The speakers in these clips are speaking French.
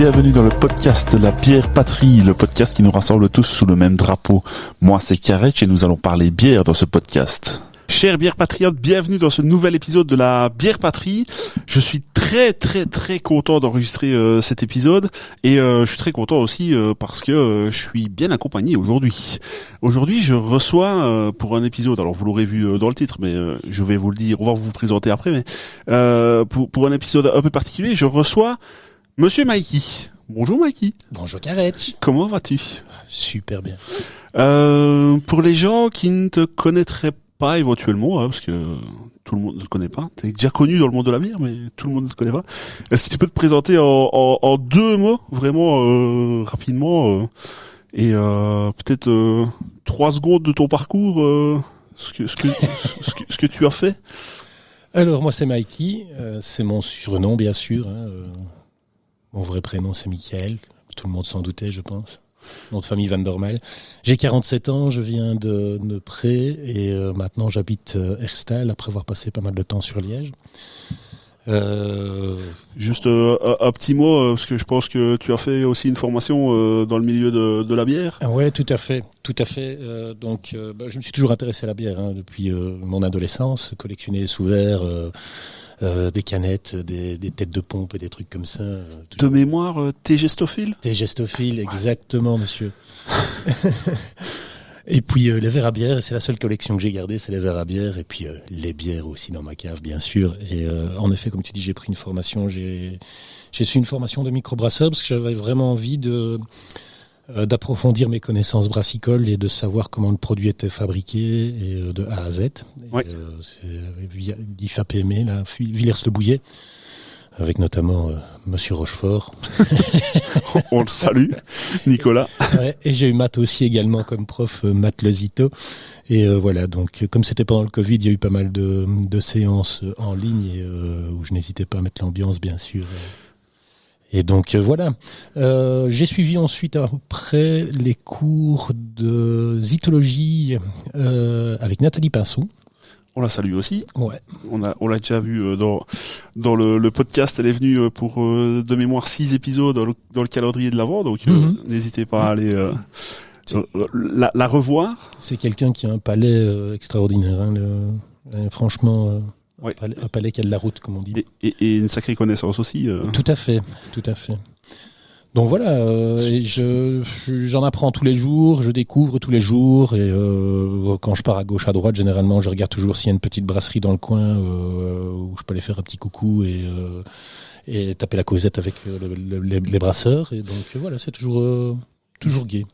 bienvenue dans le podcast La Bière Patrie, le podcast qui nous rassemble tous sous le même drapeau. Moi c'est Karetch et nous allons parler bière dans ce podcast. Chers bières patriotes, bienvenue dans ce nouvel épisode de La Bière Patrie. Je suis très content d'enregistrer cet épisode et je suis très content aussi parce que je suis bien accompagné aujourd'hui. Aujourd'hui je reçois pour un épisode, alors vous l'aurez vu dans le titre mais je vais vous le dire, on va vous présenter après, mais pour un épisode un peu particulier, je reçois Monsieur Mikey. Bonjour Mikey. Bonjour Karetch. Comment vas-tu ? Super bien. Pour les gens qui ne te connaîtraient pas éventuellement, parce que tout le monde ne te connaît pas, t'es déjà connu dans le monde de la bière, mais tout le monde ne te connaît pas. Est-ce que tu peux te présenter en deux mots, vraiment rapidement, et peut-être 3 secondes de ton parcours, ce que tu as fait. Alors moi c'est Mikey, c'est mon surnom bien sûr. Mon vrai prénom c'est Michael, tout le monde s'en doutait je pense. Nom de famille Van Dormel. J'ai 47 ans, je viens de Pré et maintenant j'habite Herstal après avoir passé pas mal de temps sur Liège. Juste un petit mot, parce que je pense que tu as fait aussi une formation dans le milieu de la bière. Ouais, tout à fait. Donc, je me suis toujours intéressé à la bière depuis mon adolescence, collectionner les sous-verres, des canettes, des têtes de pompe et des trucs comme ça. De mémoire, t'es gestophile ? T'es gestophile, exactement, monsieur. Et puis les verres à bière, c'est la seule collection que j'ai gardée, c'est les verres à bière, et puis les bières aussi dans ma cave, bien sûr. Et en effet, comme tu dis, j'ai pris une formation, j'ai suivi une formation de microbrasseur parce que j'avais vraiment envie d'approfondir mes connaissances brassicoles et de savoir comment le produit était fabriqué et de A à Z. Ouais. C'est l'IFAPME, là, Villers-le-Bouillet, avec notamment Monsieur Rochefort. On le salue, Nicolas. Ouais, et j'ai eu Matt aussi également comme prof, Matt Lezito. Et voilà, donc comme c'était pendant le Covid, il y a eu pas mal de séances en ligne et, où je n'hésitais pas à mettre l'ambiance, bien sûr. Et donc voilà, j'ai suivi ensuite après les cours de zytologie avec Nathalie Pinson. On la salue aussi. Ouais. On l'a déjà vu dans le podcast. Elle est venue pour de mémoire 6 épisodes dans le calendrier de l'Avent, donc n'hésitez pas à aller la revoir. C'est quelqu'un qui a un palais extraordinaire, franchement. Ouais. Un palais qui a de la route, comme on dit. Et une sacrée connaissance aussi. Tout à fait. Donc voilà, j'en apprends tous les jours, je découvre tous les jours, et quand je pars à gauche, à droite, généralement, je regarde toujours s'il y a une petite brasserie dans le coin où je peux aller faire un petit coucou et taper la causette avec les brasseurs. Et donc voilà, c'est toujours gai.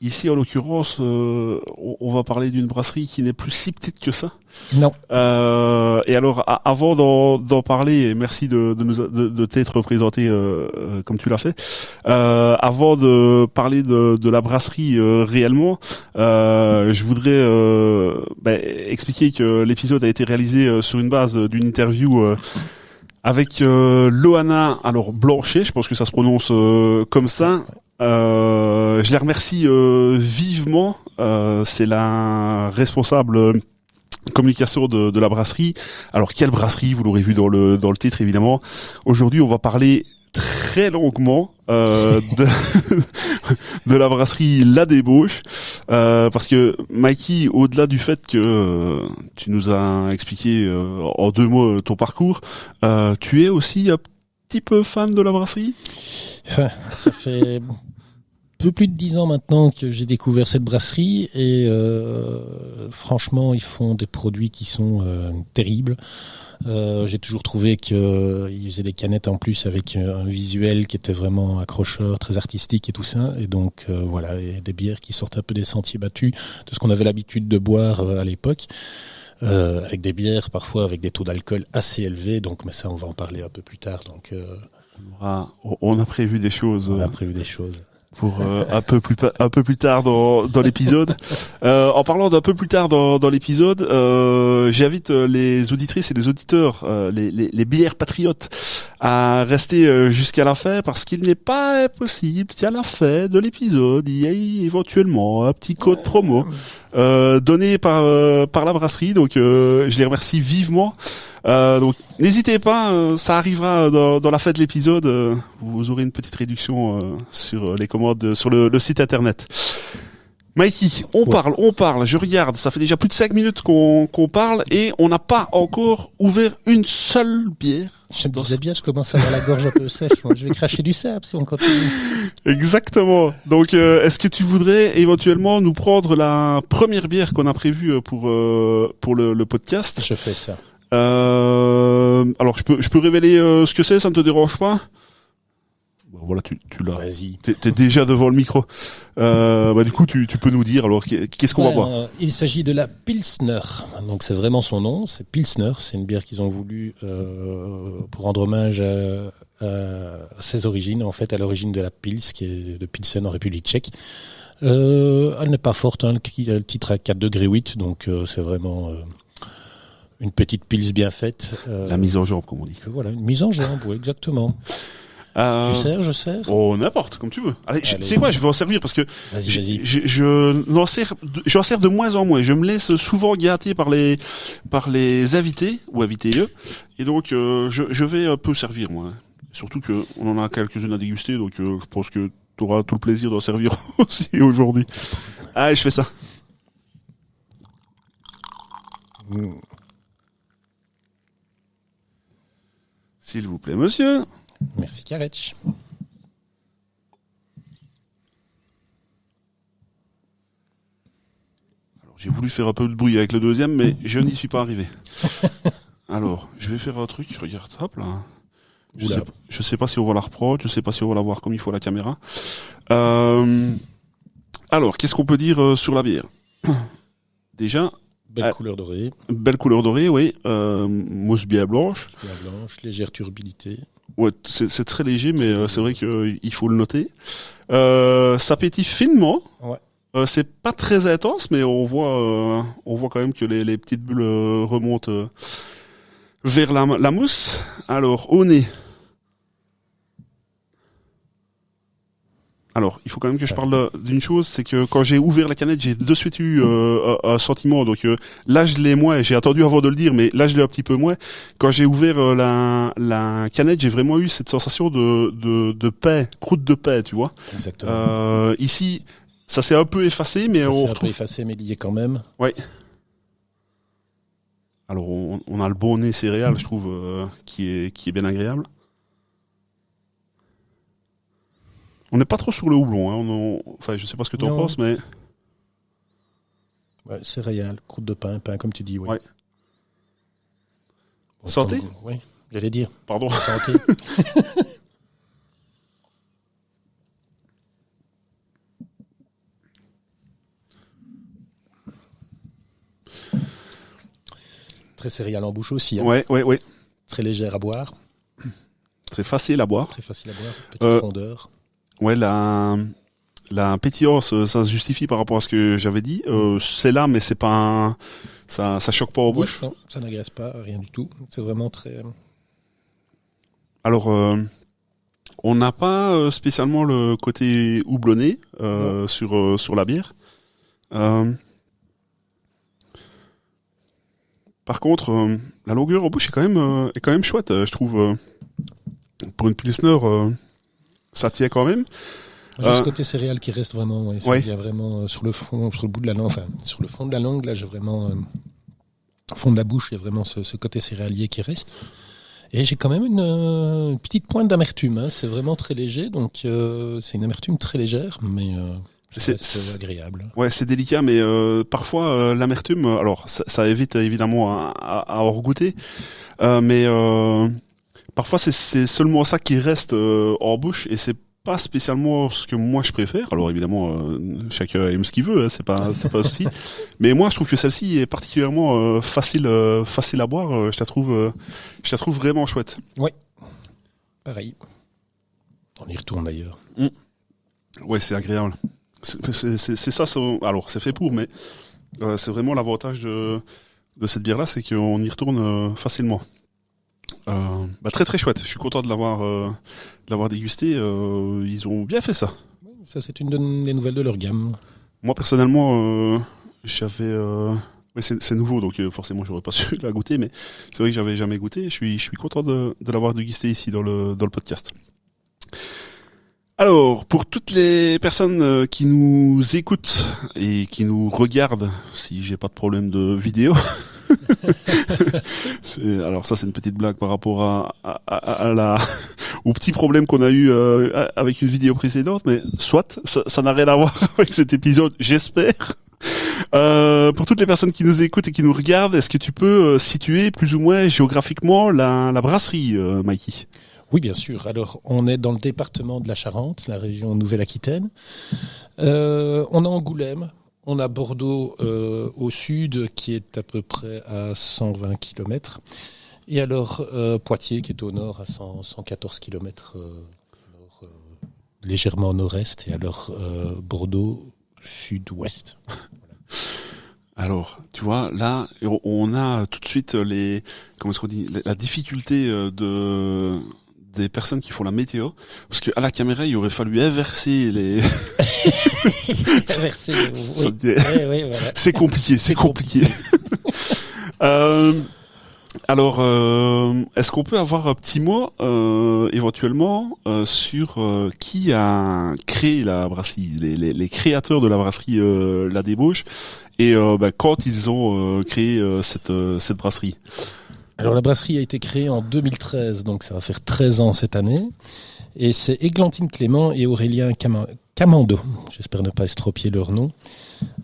Ici, en l'occurrence, on va parler d'une brasserie qui n'est plus si petite que ça. Non. Et alors, avant d'en parler, et merci de t'être présenté comme tu l'as fait, avant de parler de la brasserie réellement, je voudrais expliquer que l'épisode a été réalisé sur une base d'une interview avec Loana, alors Blanchet, je pense que ça se prononce comme ça. Je les remercie vivement. C'est la responsable communication de la brasserie. Alors quelle brasserie ? Vous l'aurez vu dans le titre évidemment. Aujourd'hui, on va parler très longuement de la brasserie La Débauche, parce que Mikey, au-delà du fait que tu nous as expliqué en 2 mots ton parcours, tu es aussi un petit peu fan de la brasserie ? Ça fait un peu plus de 10 ans maintenant que j'ai découvert cette brasserie et franchement ils font des produits qui sont terribles. J'ai toujours trouvé qu'ils faisaient des canettes en plus avec un visuel qui était vraiment accrocheur, très artistique et tout ça. Et donc voilà, et des bières qui sortent un peu des sentiers battus de ce qu'on avait l'habitude de boire à l'époque. Avec des bières parfois avec des taux d'alcool assez élevés. Donc mais ça on va en parler un peu plus tard. Donc on a prévu des choses. Pour un peu plus tard dans l'épisode. En parlant d'un peu plus tard dans l'épisode, j'invite les auditrices et les auditeurs, les bières patriotes, à rester jusqu'à la fin parce qu'il n'est pas impossible qu'à la fin de l'épisode, il y ait éventuellement un petit code promo donné par la brasserie. Donc je les remercie vivement. Donc n'hésitez pas, ça arrivera dans la fin de l'épisode. Vous aurez une petite réduction sur les commandes sur le site internet. Mikey, on parle, je regarde, ça fait déjà plus de 5 minutes qu'on parle et on n'a pas encore ouvert une seule bière. Je me disais bien, je commence à avoir la gorge un peu sèche. Moi, je vais cracher du sable si on continue. Exactement. Donc, est-ce que tu voudrais éventuellement nous prendre la première bière qu'on a prévue pour le podcast? Je fais ça. Alors, je peux révéler ce que c'est, ça ne te dérange pas? Voilà, tu l'as. Vas-y. T'es déjà devant le micro. Du coup, tu peux nous dire, alors, qu'est-ce qu'on va boire? Il s'agit de la Pilsner. Donc, c'est vraiment son nom. C'est Pilsner. C'est une bière qu'ils ont voulu, pour rendre hommage à ses origines, en fait, à l'origine de la Pils, qui est de Pilsen en République tchèque. Elle n'est pas forte, hein. Le titre à 4 degrés 8. Donc, c'est vraiment, une petite Pils bien faite. La mise en jambe, comme on dit. Voilà, une mise en jambe, oui, exactement. Tu sers, je sers? Oh, n'importe, comme tu veux. Allez. C'est quoi, je vais en servir parce que vas-y. j'en sers de moins en moins. Je me laisse souvent gâter par les invités ou invités eux. Et donc, je vais un peu servir, moi. Surtout que on en a quelques-unes à déguster, donc je pense que tu auras tout le plaisir d'en servir aussi aujourd'hui. Allez, je fais ça. S'il vous plaît, monsieur. Merci, Karetch. Alors, j'ai voulu faire un peu de bruit avec le deuxième, mais je n'y suis pas arrivé. Alors, je vais faire un truc, regarde, hop là. Je sais pas si on va la reprendre, je sais pas si on va la voir comme il faut à la caméra. Alors, qu'est-ce qu'on peut dire sur la bière? Déjà, belle couleur dorée. Belle couleur dorée, oui. Mousse bien blanche. Bien blanche, légère turbidité. Ouais, c'est très léger, mais c'est vrai qu'il faut le noter. Ça pétille finement. Ouais. C'est pas très intense, mais on voit quand même que les petites bulles remontent vers la mousse. Alors, au nez. Alors, il faut quand même que je parle d'une chose, c'est que quand j'ai ouvert la canette, j'ai de suite eu un sentiment. Donc là, je l'ai moins. J'ai attendu avant de le dire, mais là, je l'ai un petit peu moins. Quand j'ai ouvert la canette, j'ai vraiment eu cette sensation de pain, croûte de pain, tu vois. Exactement. Ici, ça s'est un peu effacé, mais ça on s'est retrouve. Un peu effacé, mais lié quand même. Ouais. Alors, on a le bon nez céréal, je trouve, qui est bien agréable. On n'est pas trop sur le houblon, hein. Enfin, je sais pas ce que tu en penses, mais... Ouais, céréales, croûte de pain, comme tu dis, oui. Ouais. Bon, santé? Oui, j'allais dire. Pardon. Santé. Très céréale en bouche aussi. Hein. Ouais. Très légère à boire. Très facile à boire. Petite rondeur. Ouais, la pétillance, ça se justifie par rapport à ce que j'avais dit. C'est là, mais c'est pas ça choque pas en bouche. Non, ça n'agresse pas, rien du tout. C'est vraiment très... Alors, on n'a pas spécialement le côté houblonné sur la bière. Par contre, la longueur en bouche est quand même chouette, je trouve. Pour une Pilsner, ça tient quand même. J'ai ce côté céréal qui reste vraiment, ça vient vraiment sur le fond, sur le bout de la langue, enfin, sur le fond de la langue, là, j'ai vraiment, au fond de la bouche, il y a vraiment ce côté céréalier qui reste. Et j'ai quand même une petite pointe d'amertume, hein. C'est vraiment très léger, donc c'est une amertume très légère, mais c'est agréable. Ouais, c'est délicat, mais parfois l'amertume, alors ça évite évidemment à en regoûter, mais parfois c'est seulement ça qui reste en bouche, et c'est pas spécialement ce que moi je préfère. Alors évidemment, chacun aime ce qu'il veut, hein, c'est pas un souci. Mais moi, je trouve que celle-ci est particulièrement facile à boire. Je la trouve vraiment chouette. Ouais, pareil. On y retourne d'ailleurs. Ouais, c'est agréable. C'est ça. Alors, c'est fait pour, mais c'est vraiment l'avantage de cette bière-là, c'est qu'on y retourne facilement. Très très chouette. Je suis content de l'avoir dégusté. Ils ont bien fait ça. Ça, c'est une des nouvelles de leur gamme. Moi personnellement, j'avais Ouais, c'est nouveau, donc forcément j'aurais pas su la goûter, mais c'est vrai que j'avais jamais goûté. Je suis content de l'avoir dégusté ici dans le podcast. Alors, pour toutes les personnes qui nous écoutent et qui nous regardent, si j'ai pas de problème de vidéo, alors ça c'est une petite blague par rapport au petit problème qu'on a eu avec une vidéo précédente, mais soit ça n'a rien à voir avec cet épisode, j'espère. Pour toutes les personnes qui nous écoutent et qui nous regardent, est-ce que tu peux situer plus ou moins géographiquement la brasserie, Mikey? Oui, bien sûr. Alors, on est dans le département de la Charente, la région Nouvelle-Aquitaine. On a Angoulême, on a Bordeaux au sud, qui est à peu près à 120 km. Et alors, Poitiers, qui est au nord, à 114 km, légèrement au nord-est. Et alors, Bordeaux, sud-ouest. Alors, tu vois, là, on a tout de suite la difficulté des personnes qui font la météo, parce que à la caméra, il aurait fallu inverser les. Inverser. Oui. Oui, voilà. C'est compliqué. Alors, est-ce qu'on peut avoir un petit mot éventuellement sur qui a créé la brasserie, les créateurs de la brasserie La Débauche, et quand ils ont créé cette brasserie? Alors la brasserie a été créée en 2013, donc ça va faire 13 ans cette année. Et c'est Églantine Clément et Aurélien Camando, j'espère ne pas estropier leur nom,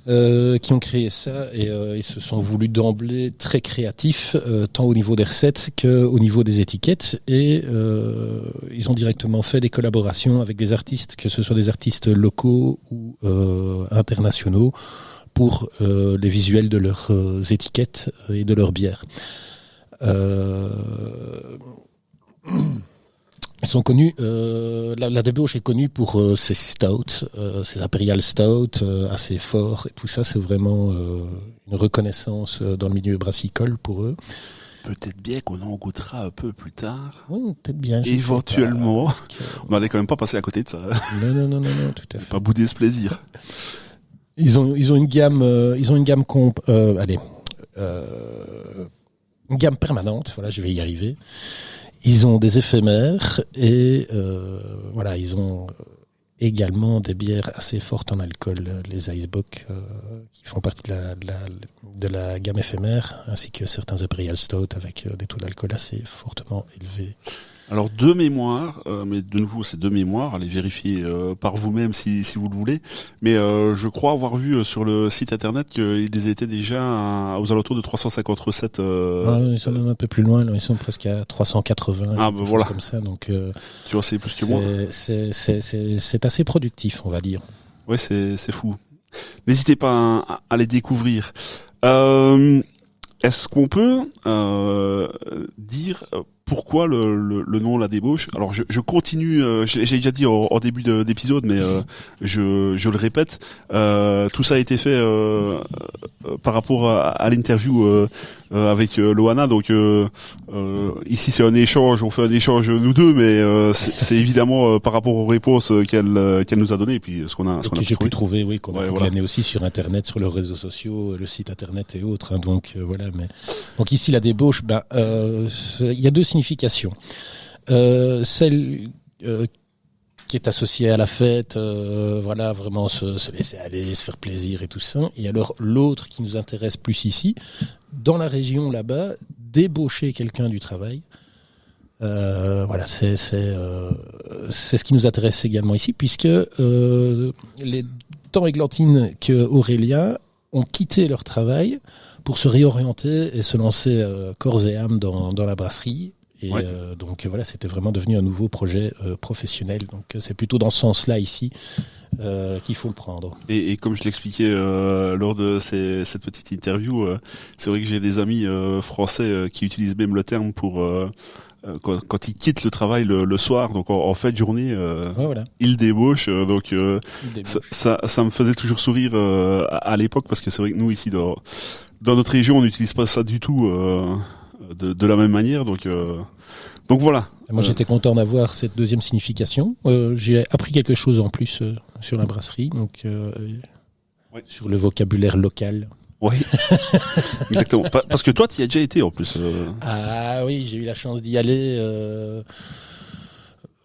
qui ont créé ça. Et ils se sont voulus d'emblée très créatifs, tant au niveau des recettes qu'au niveau des étiquettes. Et ils ont directement fait des collaborations avec des artistes, que ce soit des artistes locaux ou internationaux, pour les visuels de leurs étiquettes et de leurs bières. Ils sont connus. La Débauche est connue pour ses stouts, ses imperial stouts assez forts et tout ça. C'est vraiment une reconnaissance dans le milieu brassicole pour eux. Peut-être bien qu'on en goûtera un peu plus tard. Oui, peut-être bien. Éventuellement. On n'allait quand même pas passer à côté de ça. Non, tout à fait. Pas bouder ce plaisir. Ils ont une gamme. Une gamme permanente, voilà, je vais y arriver. Ils ont des éphémères et ils ont également des bières assez fortes en alcool, les Icebock, qui font partie de la gamme éphémère, ainsi que certains Imperial Stout avec des taux d'alcool assez fortement élevés. Alors de mémoire, mais de nouveau c'est de mémoire, allez vérifier par vous-même si vous le voulez, mais je crois avoir vu sur le site internet qu'ils étaient déjà aux alentours de 350 recettes. Ils sont même un peu plus loin, là, ils sont presque à 380, voilà. Comme ça, donc tu vois, c'est plus que moi. C'est assez productif, on va dire. Ouais, c'est fou. N'hésitez pas à les découvrir. Est-ce qu'on peut dire pourquoi le nom La Débauche? Alors je continue, j'ai déjà dit en début d'épisode, mais je le répète, tout ça a été fait par rapport à l'interview avec Loana, donc ici c'est un échange, on fait un échange nous deux, mais c'est évidemment par rapport aux réponses qu'elle nous a données, et puis ce qu'on a j'ai pu trouver, oui, qu'on a pu glaner aussi sur internet, sur leurs réseaux sociaux, le site internet et autres, hein, donc voilà. Mais donc ici La Débauche, il y a deux significations. Celle qui est associée à la fête, vraiment se laisser aller, se faire plaisir et tout ça. Et alors l'autre qui nous intéresse plus ici, dans la région là-bas, débaucher quelqu'un du travail. C'est ce qui nous intéresse également ici, puisque tant Églantine que Aurélien ont quitté leur travail pour se réorienter et se lancer corps et âme dans la brasserie. Et ouais. Donc voilà, c'était vraiment devenu un nouveau projet professionnel. Donc c'est plutôt dans ce sens-là ici qu'il faut le prendre. Et comme je l'expliquais lors de cette petite interview, c'est vrai que j'ai des amis français qui utilisent même le terme pour quand ils quittent le travail le soir, donc en fin de journée, ils débauchent. Donc ça me faisait toujours sourire à l'époque, parce que c'est vrai que nous ici dans notre région, on n'utilise pas ça du tout de la même manière. Donc voilà. Moi, j'étais content d'avoir cette deuxième signification. J'ai appris quelque chose en plus sur la brasserie, donc sur le vocabulaire local. Oui, exactement. Parce que toi, tu y as déjà été en plus. Ah oui, j'ai eu la chance d'y aller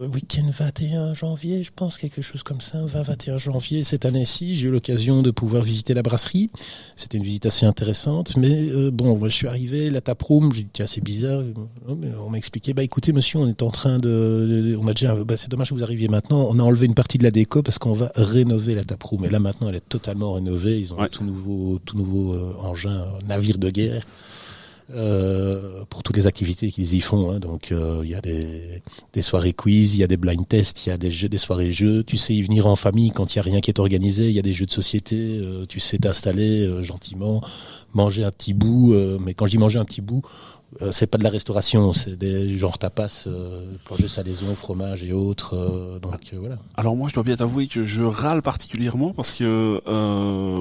week-end 21 janvier, je pense, quelque chose comme ça, 20-21 janvier cette année-ci. J'ai eu l'occasion de pouvoir visiter la brasserie. C'était une visite assez intéressante, mais bon, moi, je suis arrivé, la taproom, j'ai dit tiens, c'est bizarre. On m'a expliqué, écoutez monsieur, on est en train on a déjà, c'est dommage que vous arriviez maintenant, on a enlevé une partie de la déco parce qu'on va rénover la taproom. Et là maintenant, elle est totalement rénovée. Ils ont un tout nouveau engin, navire de guerre. Pour toutes les activités qu'ils y font, hein. Donc il y a des soirées quiz, il y a des blind tests, il y a des jeux, des soirées jeux. Tu sais y venir en famille quand il y a rien qui est organisé. Il y a des jeux de société. Tu sais t'installer gentiment, manger un petit bout. Mais quand je dis manger un petit bout, c'est pas de la restauration, c'est des genre tapas, plongée salaison, fromage et autres. Donc voilà. Alors moi, je dois bien t'avouer que je râle particulièrement parce que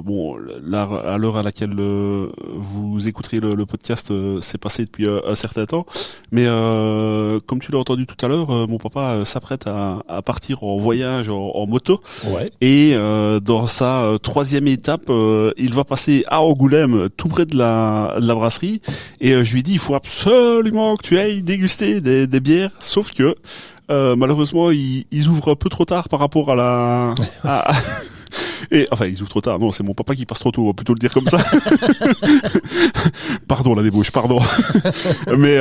bon, là, à l'heure à laquelle vous écouterez le podcast, c'est passé depuis un certain temps. Mais comme tu l'as entendu tout à l'heure, mon papa s'apprête à partir en voyage en moto. Ouais. Et dans sa troisième étape, il va passer à Angoulême, tout près de la brasserie. Et je lui ai dit, il faut absolument que tu ailles déguster des bières, sauf que malheureusement ils ouvrent un peu trop tard par rapport et enfin ils ouvrent trop tard, non, c'est mon papa qui passe trop tôt, on va plutôt le dire comme ça. Pardon la débauche, pardon. mais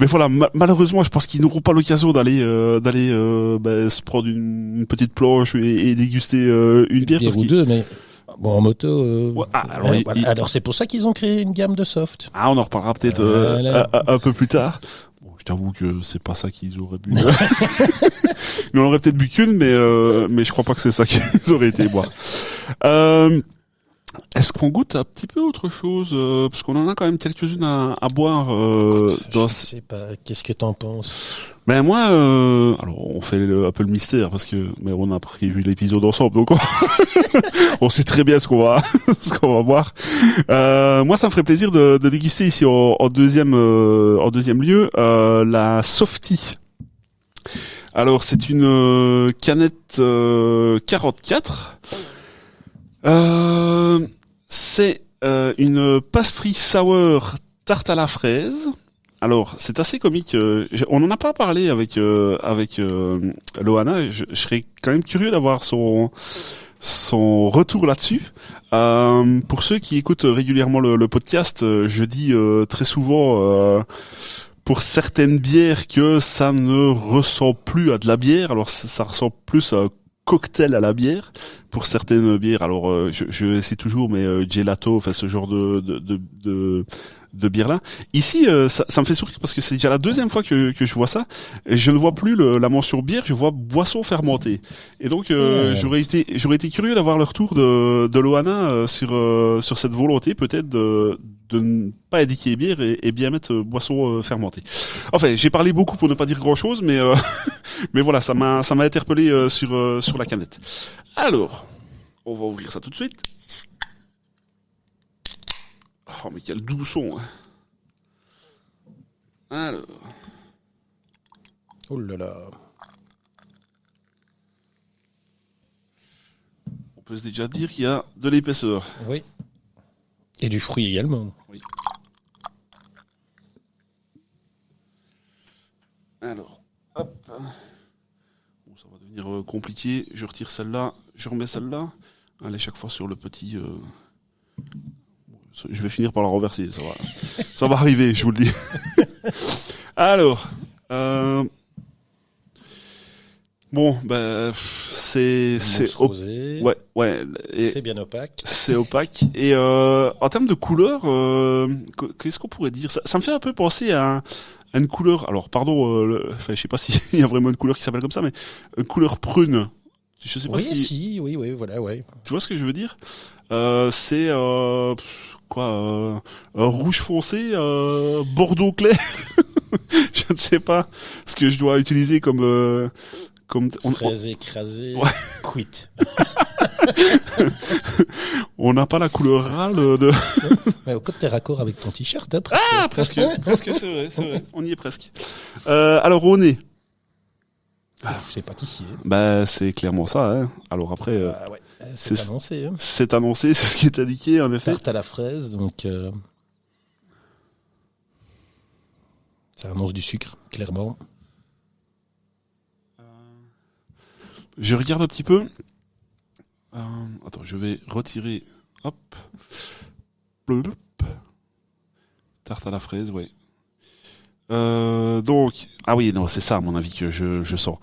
voilà, malheureusement je pense qu'ils n'auront pas l'occasion d'aller se prendre une petite planche et déguster une bière ou deux, mais bon, en moto. Ouais, alors c'est pour ça qu'ils ont créé une gamme de soft. Ah, on en reparlera peut-être un peu plus tard. Bon, je t'avoue que c'est pas ça qu'ils auraient bu. Ils en auraient peut-être bu qu'une, mais je crois pas que c'est ça qu'ils auraient été boire. Est-ce qu'on goûte un petit peu autre chose, parce qu'on en a quand même quelques-unes à boire. Je sais pas. Qu'est-ce que t'en penses? Ben moi, alors on fait un peu le mystère parce que mais on a prévu l'épisode ensemble, donc on sait très bien ce qu'on va boire. Moi, ça me ferait plaisir de déguster ici en deuxième lieu la Softy. Alors c'est une canette 44. C'est une pastry sour tarte à la fraise. Alors, c'est assez comique. On n'en a pas parlé avec Loana. Je serais quand même curieux d'avoir son retour là-dessus. Pour ceux qui écoutent régulièrement le podcast, je dis très souvent pour certaines bières que ça ne ressemble plus à de la bière. Alors, ça ressemble plus à un cocktail à la bière. Pour certaines bières, alors je sais toujours, mais gelato, enfin ce genre de bière là. Ici, ça me fait sourire parce que c'est déjà la deuxième fois que je vois ça. Et je ne vois plus la mention bière, je vois boisson fermentée. Et donc j'aurais été curieux d'avoir le retour de Loana sur cette volonté peut-être de ne pas indiquer bière et bien mettre boisson fermentée. Enfin, j'ai parlé beaucoup pour ne pas dire grand-chose, mais mais voilà, ça m'a interpellé sur la canette. Alors, on va ouvrir ça tout de suite. Oh, mais quel doux son. Alors. Oh là là. On peut déjà dire qu'il y a de l'épaisseur. Oui. Et du fruit également. Oui. Alors, hop. Bon, ça va devenir compliqué. Je retire celle-là, je remets celle-là. Allez, chaque fois sur le petit... Je vais finir par la renverser, ça va arriver, je vous le dis. Alors, bon, ben c'est ouais, et c'est bien opaque. C'est opaque et en termes de couleur, qu'est-ce qu'on pourrait dire? Ça me fait un peu penser à une couleur. Alors, pardon, enfin, je sais pas s'il y a vraiment une couleur qui s'appelle comme ça, mais une couleur prune. Je sais pas oui, voilà, ouais. Tu vois ce que je veux dire? C'est un rouge foncé, bordeaux clair. Je ne sais pas ce que je dois utiliser comme fraise écrasée, ouais. Quit. On n'a pas la couleur râle de. Mais au cas de tes raccords avec ton t-shirt, hein, presque, c'est vrai, on y est presque. Alors au nez. C'est pâtissier. Bah c'est clairement ça. Hein. Alors après, ouais. C'est annoncé. Hein. C'est annoncé, c'est ce qui est indiqué, en effet. Tarte à la fraise, donc ça annonce du sucre, clairement. Je regarde un petit peu. Attends, je vais retirer. Hop. Blop. Tarte à la fraise, ouais. Donc, ah oui, non, c'est ça à mon avis que je sens.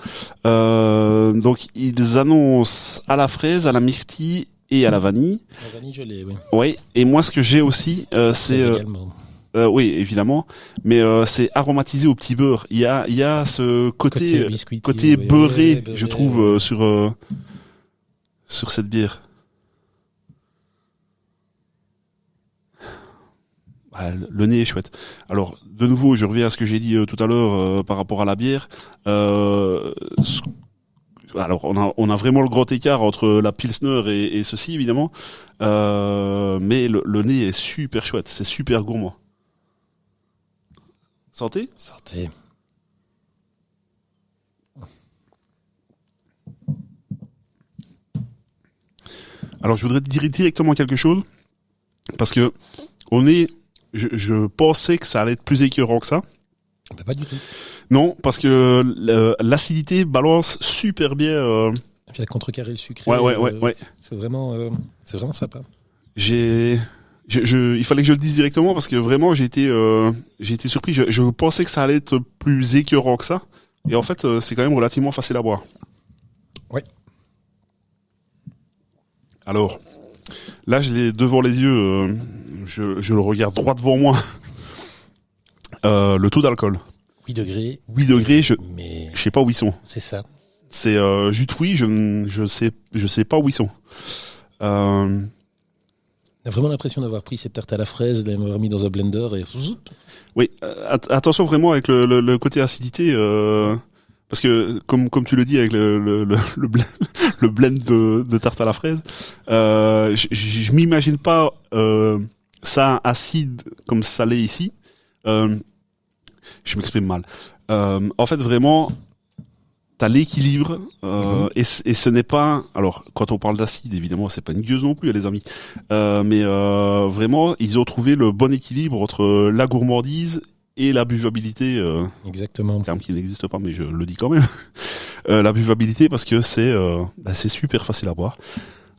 Donc, ils annoncent à la fraise, à la myrtille et à la vanille. La vanille, je l'ai, oui. Ouais. Et moi, ce que j'ai aussi, c'est, oui, évidemment, mais c'est aromatisé au petit beurre. Il y a ce côté beurré, je trouve, sur cette bière. Le nez est chouette. Alors, de nouveau, je reviens à ce que j'ai dit tout à l'heure par rapport à la bière. Alors, on a vraiment le grand écart entre la Pilsner et ceci, évidemment. Mais le nez est super chouette. C'est super gourmand. Santé ? Santé. Alors, je voudrais te dire directement quelque chose. Parce que je pensais que ça allait être plus écœurant que ça. Mais pas du tout. Non, parce que l'acidité balance super bien. Puis à contrecarrer le sucre. Ouais. C'est vraiment sympa. Il fallait que je le dise directement parce que vraiment j'ai été surpris. Je pensais que ça allait être plus écœurant que ça. Et en fait, c'est quand même relativement facile à boire. Ouais. Alors, là, je l'ai devant les yeux. Je le regarde droit devant moi. Le taux d'alcool. 8 degrés. 8 degrés, je sais pas où ils sont. C'est ça. C'est jus de fruits, je sais pas où ils sont. On a vraiment l'impression d'avoir pris cette tarte à la fraise, de l'avoir mis dans un blender et... Oui, attention vraiment avec le côté acidité, parce que comme tu le dis avec le blend de tarte à la fraise, je m'imagine pas ça acide comme salé ici. Je m'exprime mal. En fait, vraiment, t'as l'équilibre et ce n'est pas. Alors, quand on parle d'acide, évidemment, c'est pas une gueuse non plus, les amis. Mais vraiment, ils ont trouvé le bon équilibre entre la gourmandise et la buvabilité. Exactement. Terme qui n'existe pas, mais je le dis quand même. La buvabilité, parce que c'est super facile à boire.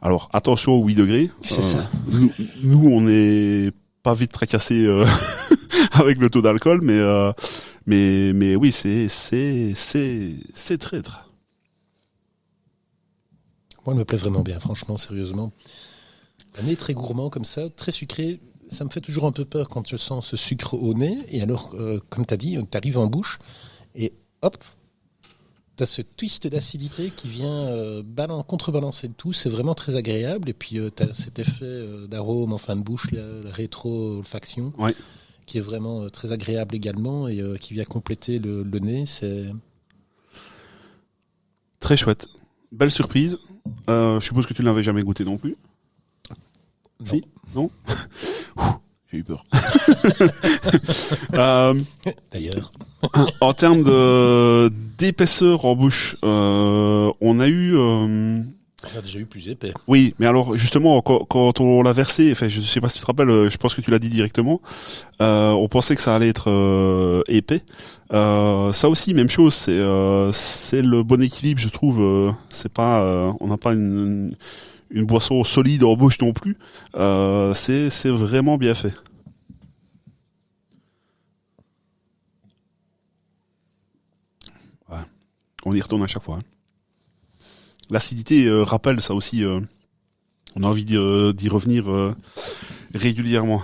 Alors, attention aux 8 degrés. C'est ça. Nous, on n'est pas vite tracassé avec le taux d'alcool, mais oui, c'est traître. Moi, elle me plaît vraiment bien, franchement, sérieusement. Un nez très gourmand comme ça, très sucré. Ça me fait toujours un peu peur quand je sens ce sucre au nez. Et alors, comme tu as dit, tu arrives en bouche et hop, tu as ce twist d'acidité qui vient contrebalancer le tout. C'est vraiment très agréable. Et puis, tu as cet effet d'arôme en fin de bouche, la rétro-olfaction, qui est vraiment très agréable également et qui vient compléter le nez. C'est très chouette. Belle surprise. Je suppose que tu ne l'avais jamais goûté non plus. Non. Si ? Non. J'ai eu peur. D'ailleurs. En termes d'épaisseur en bouche, on a eu... On a déjà eu plus épais. Oui, mais alors justement, quand on l'a versé, enfin, je sais pas si tu te rappelles, je pense que tu l'as dit directement, on pensait que ça allait être épais. Ça aussi, même chose, c'est le bon équilibre, je trouve. C'est pas, on n'a pas une boisson solide en bouche non plus. C'est vraiment bien fait. Ouais. On y retourne à chaque fois. Hein. L'acidité rappelle ça aussi. On a envie d'y revenir régulièrement.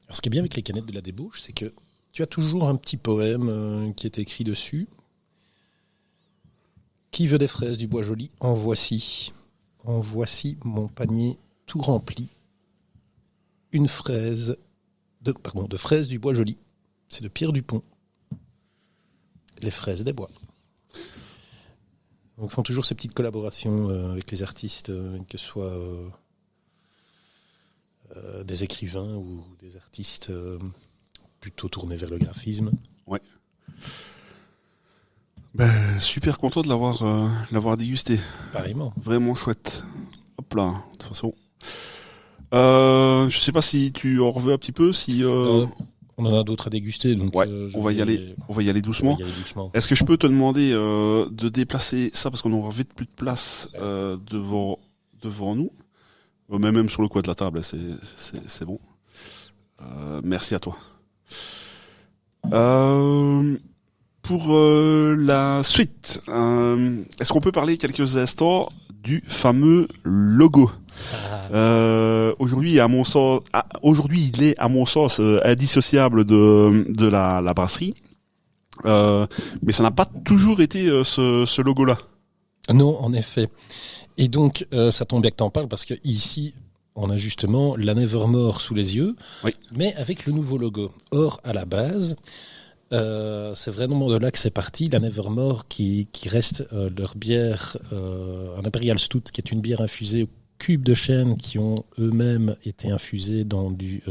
Alors, ce qui est bien avec les canettes de la débauche, c'est que tu as toujours un petit poème qui est écrit dessus. Qui veut des fraises du bois joli ? En voici. En voici mon panier tout rempli. Une fraise de fraises du bois joli. C'est de Pierre Dupont. Les fraises des bois. Donc, ils font toujours ces petites collaborations avec les artistes, que ce soit des écrivains ou des artistes plutôt tournés vers le graphisme. Ouais. Super content de l'avoir dégusté. Pareillement. Vraiment chouette. Hop là, de toute façon. Je sais pas si tu en veux un petit peu, si. On en a d'autres à déguster, donc. Ouais, on va y aller doucement. Est-ce que je peux te demander de déplacer ça parce qu'on aura vite plus de place devant nous, mais même sur le coin de la table, c'est bon. Merci à toi. Pour la suite, est-ce qu'on peut parler quelques instants du fameux logo? Aujourd'hui, il est à mon sens indissociable de la brasserie, mais ça n'a pas toujours été ce logo-là. Non, en effet. Et donc, ça tombe bien que t'en parles parce que ici, on a justement la Nevermore sous les yeux, oui, mais avec le nouveau logo. Or, à la base, c'est vraiment de là que c'est parti. La Nevermore qui reste leur bière, un Imperial Stout, qui est une bière infusée au cube de chêne qui ont eux-mêmes été infusés dans du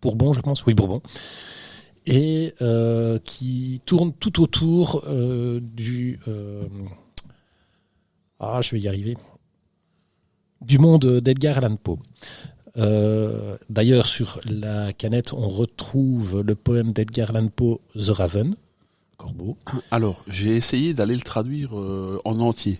Bourbon, je pense. Oui, Bourbon. Et qui tourne tout autour du... je vais y arriver. Du monde d'Edgar Allan Poe. D'ailleurs, sur la canette, on retrouve le poème d'Edgar Allan Poe, The Raven, Corbeau. Alors, j'ai essayé d'aller le traduire en entier.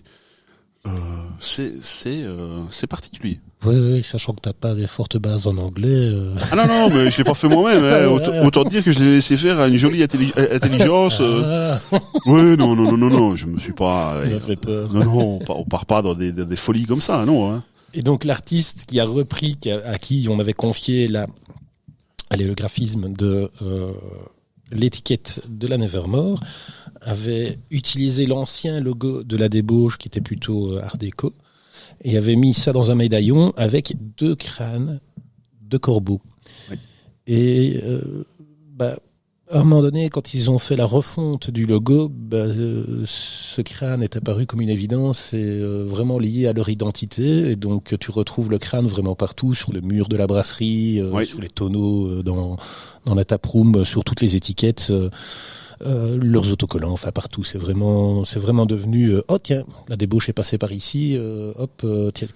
C'est particulier. Oui, sachant que t'as pas des fortes bases en anglais. Ah non, mais je l'ai pas fait moi-même. Hein. Autant dire que je l'ai laissé faire à une jolie intelligence. Oui, non, je me suis pas. Ça m'a fait peur. Non, on part pas dans des folies comme ça, non. Hein. Et donc l'artiste qui a repris, à qui on avait confié le graphisme de l'étiquette de la Nevermore, avait utilisé l'ancien logo de la débauche qui était plutôt art déco et avait mis ça dans un médaillon avec 2 crânes de corbeaux. Oui. Et à un moment donné, quand ils ont fait la refonte du logo, ce crâne est apparu comme une évidence et vraiment lié à leur identité. Et donc, tu retrouves le crâne vraiment partout, sur le mur de la brasserie, oui, sur les tonneaux, dans la taproom, sur toutes les étiquettes, leurs autocollants, enfin partout. C'est vraiment devenu, tiens, la débauche est passée par ici,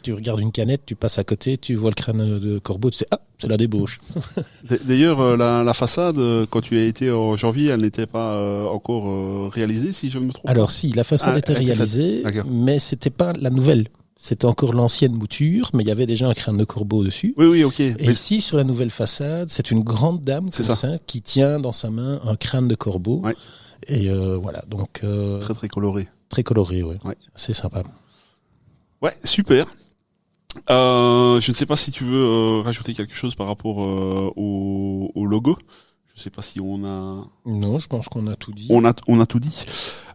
tu regardes une canette, tu passes à côté, tu vois le crâne de corbeau, tu sais, c'est la débauche. D'ailleurs, la façade, quand tu as été en janvier, elle n'était pas encore réalisée, si je ne me trompe pas. Alors si, la façade était réalisée, mais c'était pas la nouvelle. C'était encore l'ancienne mouture, mais il y avait déjà un crâne de corbeau dessus. Oui, ok. Et ici, sur la nouvelle façade, c'est une grande dame comme ça, qui tient dans sa main un crâne de corbeau. Ouais. Et voilà, donc... très, très coloré. Très coloré, oui. Ouais. C'est sympa. Ouais, super. Je ne sais pas si tu veux rajouter quelque chose par rapport au logo. Je ne sais pas si on a... Non, je pense qu'on a tout dit. On a tout dit.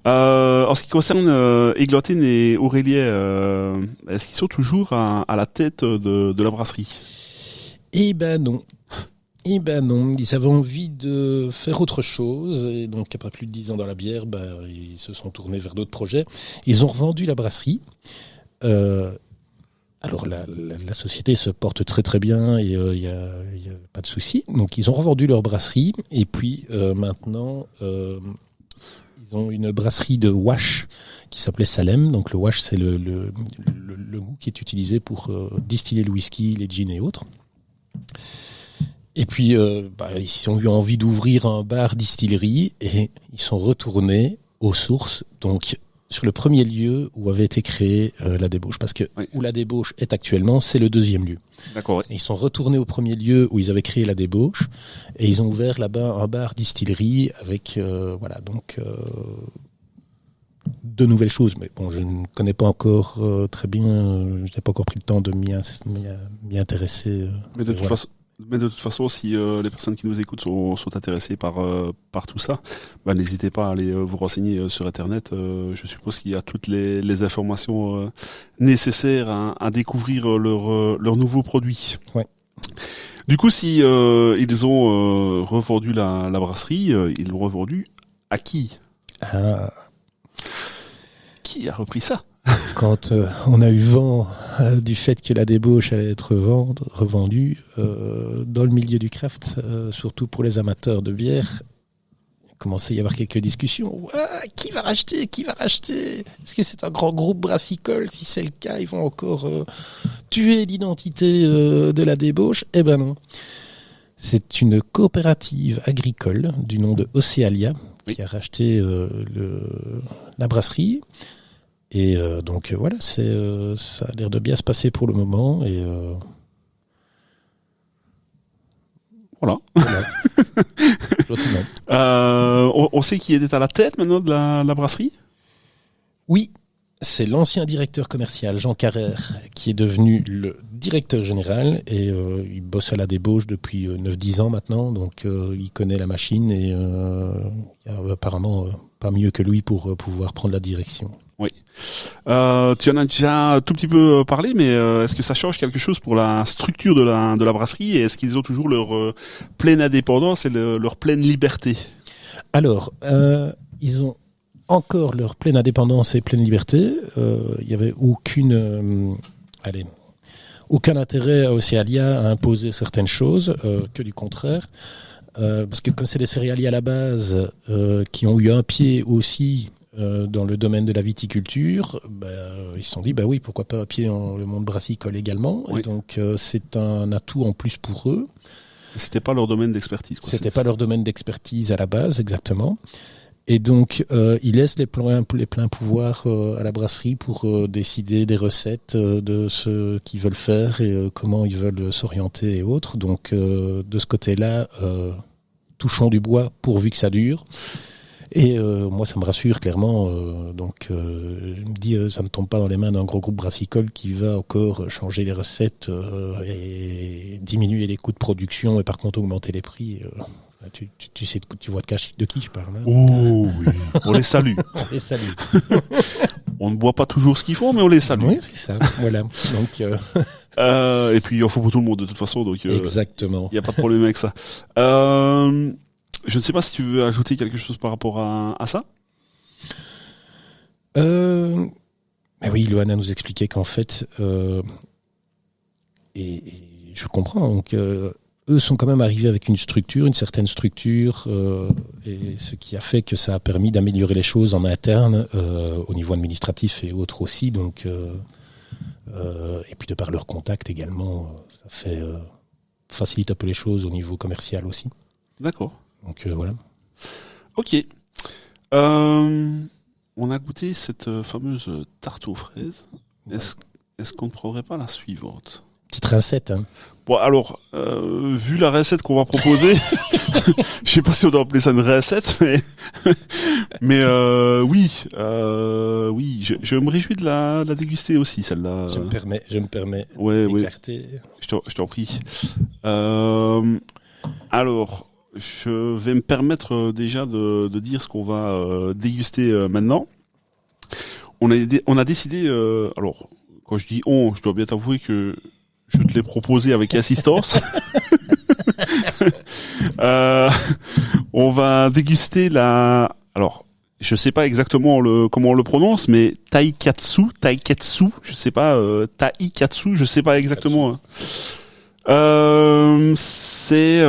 En ce qui concerne Églantine et Aurélien, est-ce qu'ils sont toujours à la tête de la brasserie? Eh ben non. Ils avaient envie de faire autre chose. Et donc, après plus de 10 ans dans la bière, ils se sont tournés vers d'autres projets. Ils ont revendu la brasserie. Alors, la société se porte très très bien et il y a pas de souci. Donc, ils ont revendu leur brasserie. Et puis, maintenant... ils ont une brasserie de wash qui s'appelait Salem. Donc le wash, c'est le goût qui est utilisé pour distiller le whisky, les gins et autres. Et puis, ils ont eu envie d'ouvrir un bar distillerie et ils sont retournés aux sources, donc sur le premier lieu où avait été créée la débauche. Parce que où la débauche est actuellement, c'est le 2e lieu. D'accord. Et ils sont retournés au premier lieu où ils avaient créé la débauche et ils ont ouvert là-bas un bar distillerie avec de nouvelles choses. Mais bon, je ne connais pas encore très bien, je n'ai pas encore pris le temps de m'y intéresser. Mais de toute façon, si les personnes qui nous écoutent sont intéressées par tout ça, n'hésitez pas à aller vous renseigner sur Internet. Je suppose qu'il y a toutes les informations nécessaires à découvrir leurs nouveaux produits. Ouais. Du coup, si ils ont revendu la brasserie, ils l'ont revendu à qui? Qui a repris ça? Quand on a eu vent du fait que la débauche allait être revendue dans le milieu du craft, surtout pour les amateurs de bière, commençait à y avoir quelques discussions. Qui va racheter? Est-ce que c'est un grand groupe brassicole? Si c'est le cas, ils vont encore tuer l'identité de la débauche? Eh ben non. C'est une coopérative agricole du nom de Océalia qui a racheté la brasserie. Et donc voilà, ça a l'air de bien se passer pour le moment. Et voilà. On sait qui est à la tête maintenant de la brasserie? Oui, c'est l'ancien directeur commercial Jean Carrère qui est devenu le directeur général et il bosse à la débauche depuis 9-10 ans maintenant, donc il connaît la machine et il y a apparemment pas mieux que lui pour pouvoir prendre la direction. Oui. Tu en as déjà un tout petit peu parlé, mais est-ce que ça change quelque chose pour la structure de la brasserie et est-ce qu'ils ont toujours leur pleine indépendance et leur pleine liberté? Alors, ils ont encore leur pleine indépendance et pleine liberté. Il n'y avait aucun intérêt à Océalia à imposer certaines choses, que du contraire. Parce que comme c'est des céréaliers à la base qui ont eu un pied aussi dans le domaine de la viticulture, ils se sont dit oui, pourquoi pas un pied dans le monde brassicole également. Oui. Et donc c'est un atout en plus pour eux. C'était pas leur domaine d'expertise. C'était pas leur domaine d'expertise à la base, exactement. Et donc ils laissent les pleins pouvoirs à la brasserie pour décider des recettes de ce qu'ils veulent faire et comment ils veulent s'orienter et autres. Donc de ce côté-là, touchons du bois pourvu que ça dure. Et moi, ça me rassure clairement. Je me dis, ça ne tombe pas dans les mains d'un gros groupe brassicole qui va encore changer les recettes et diminuer les coûts de production et par contre augmenter les prix. Tu sais, tu vois de qui je parle. Hein. Oh oui, on les salue. On les salue. On ne boit pas toujours ce qu'ils font, mais on les salue. Oui, c'est ça. Voilà. Donc, et puis il en faut pour tout le monde de toute façon. Donc, exactement. Il n'y a pas de problème avec ça. Je ne sais pas si tu veux ajouter quelque chose par rapport à ça. Oui, Loana nous expliquait qu'en fait, et je comprends, donc eux sont quand même arrivés avec une certaine structure, et ce qui a fait que ça a permis d'améliorer les choses en interne, au niveau administratif et autres aussi, donc et puis de par leur contact également, ça facilite un peu les choses au niveau commercial aussi. D'accord. Donc voilà. Ok. On a goûté cette fameuse tarte aux fraises. Ouais. Est-ce qu'on ne prendrait pas la suivante? Petite recette, hein. Bon, alors, vu la recette qu'on va proposer, je sais pas si on doit appeler ça une recette, mais oui, je me réjouis de la déguster aussi, celle-là. Je me permets. Ouais. Je t'en prie. Alors, je vais me permettre déjà de dire ce qu'on va déguster maintenant. On a décidé, alors quand je dis je dois bien t'avouer que je te l'ai proposé avec insistance. On va déguster alors je sais pas exactement comment on le prononce, mais taikatsu, je sais pas, taikatsu, je sais pas exactement. C'est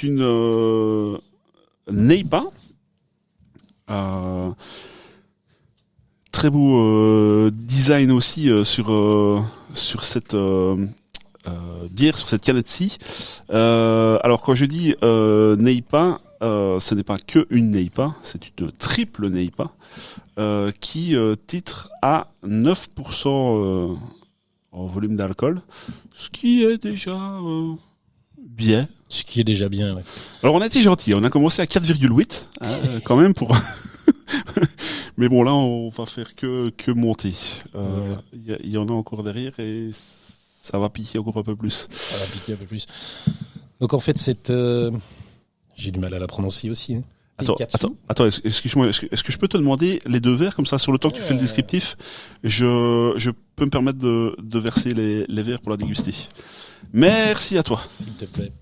une Neipa. Très beau design aussi sur cette bière, sur cette canette-ci. Alors quand je dis Neipa, ce n'est pas que une Neipa, c'est une triple Neipa qui titre à 9% en volume d'alcool, ce qui est déjà bien. Ce qui est déjà bien, ouais. Alors on a été gentil, on a commencé à 4,8 quand même pour. Mais bon là on va faire que monter. Y en a encore derrière et ça va piquer encore un peu plus. Ça va piquer un peu plus. Donc en fait cette, j'ai du mal à la prononcer aussi. Hein. Attends, excuse-moi, est-ce que je peux te demander les deux verres comme ça sur le temps que tu fais le descriptif, je peux me permettre de verser les verres pour la déguster. Merci à toi. S'il te plaît.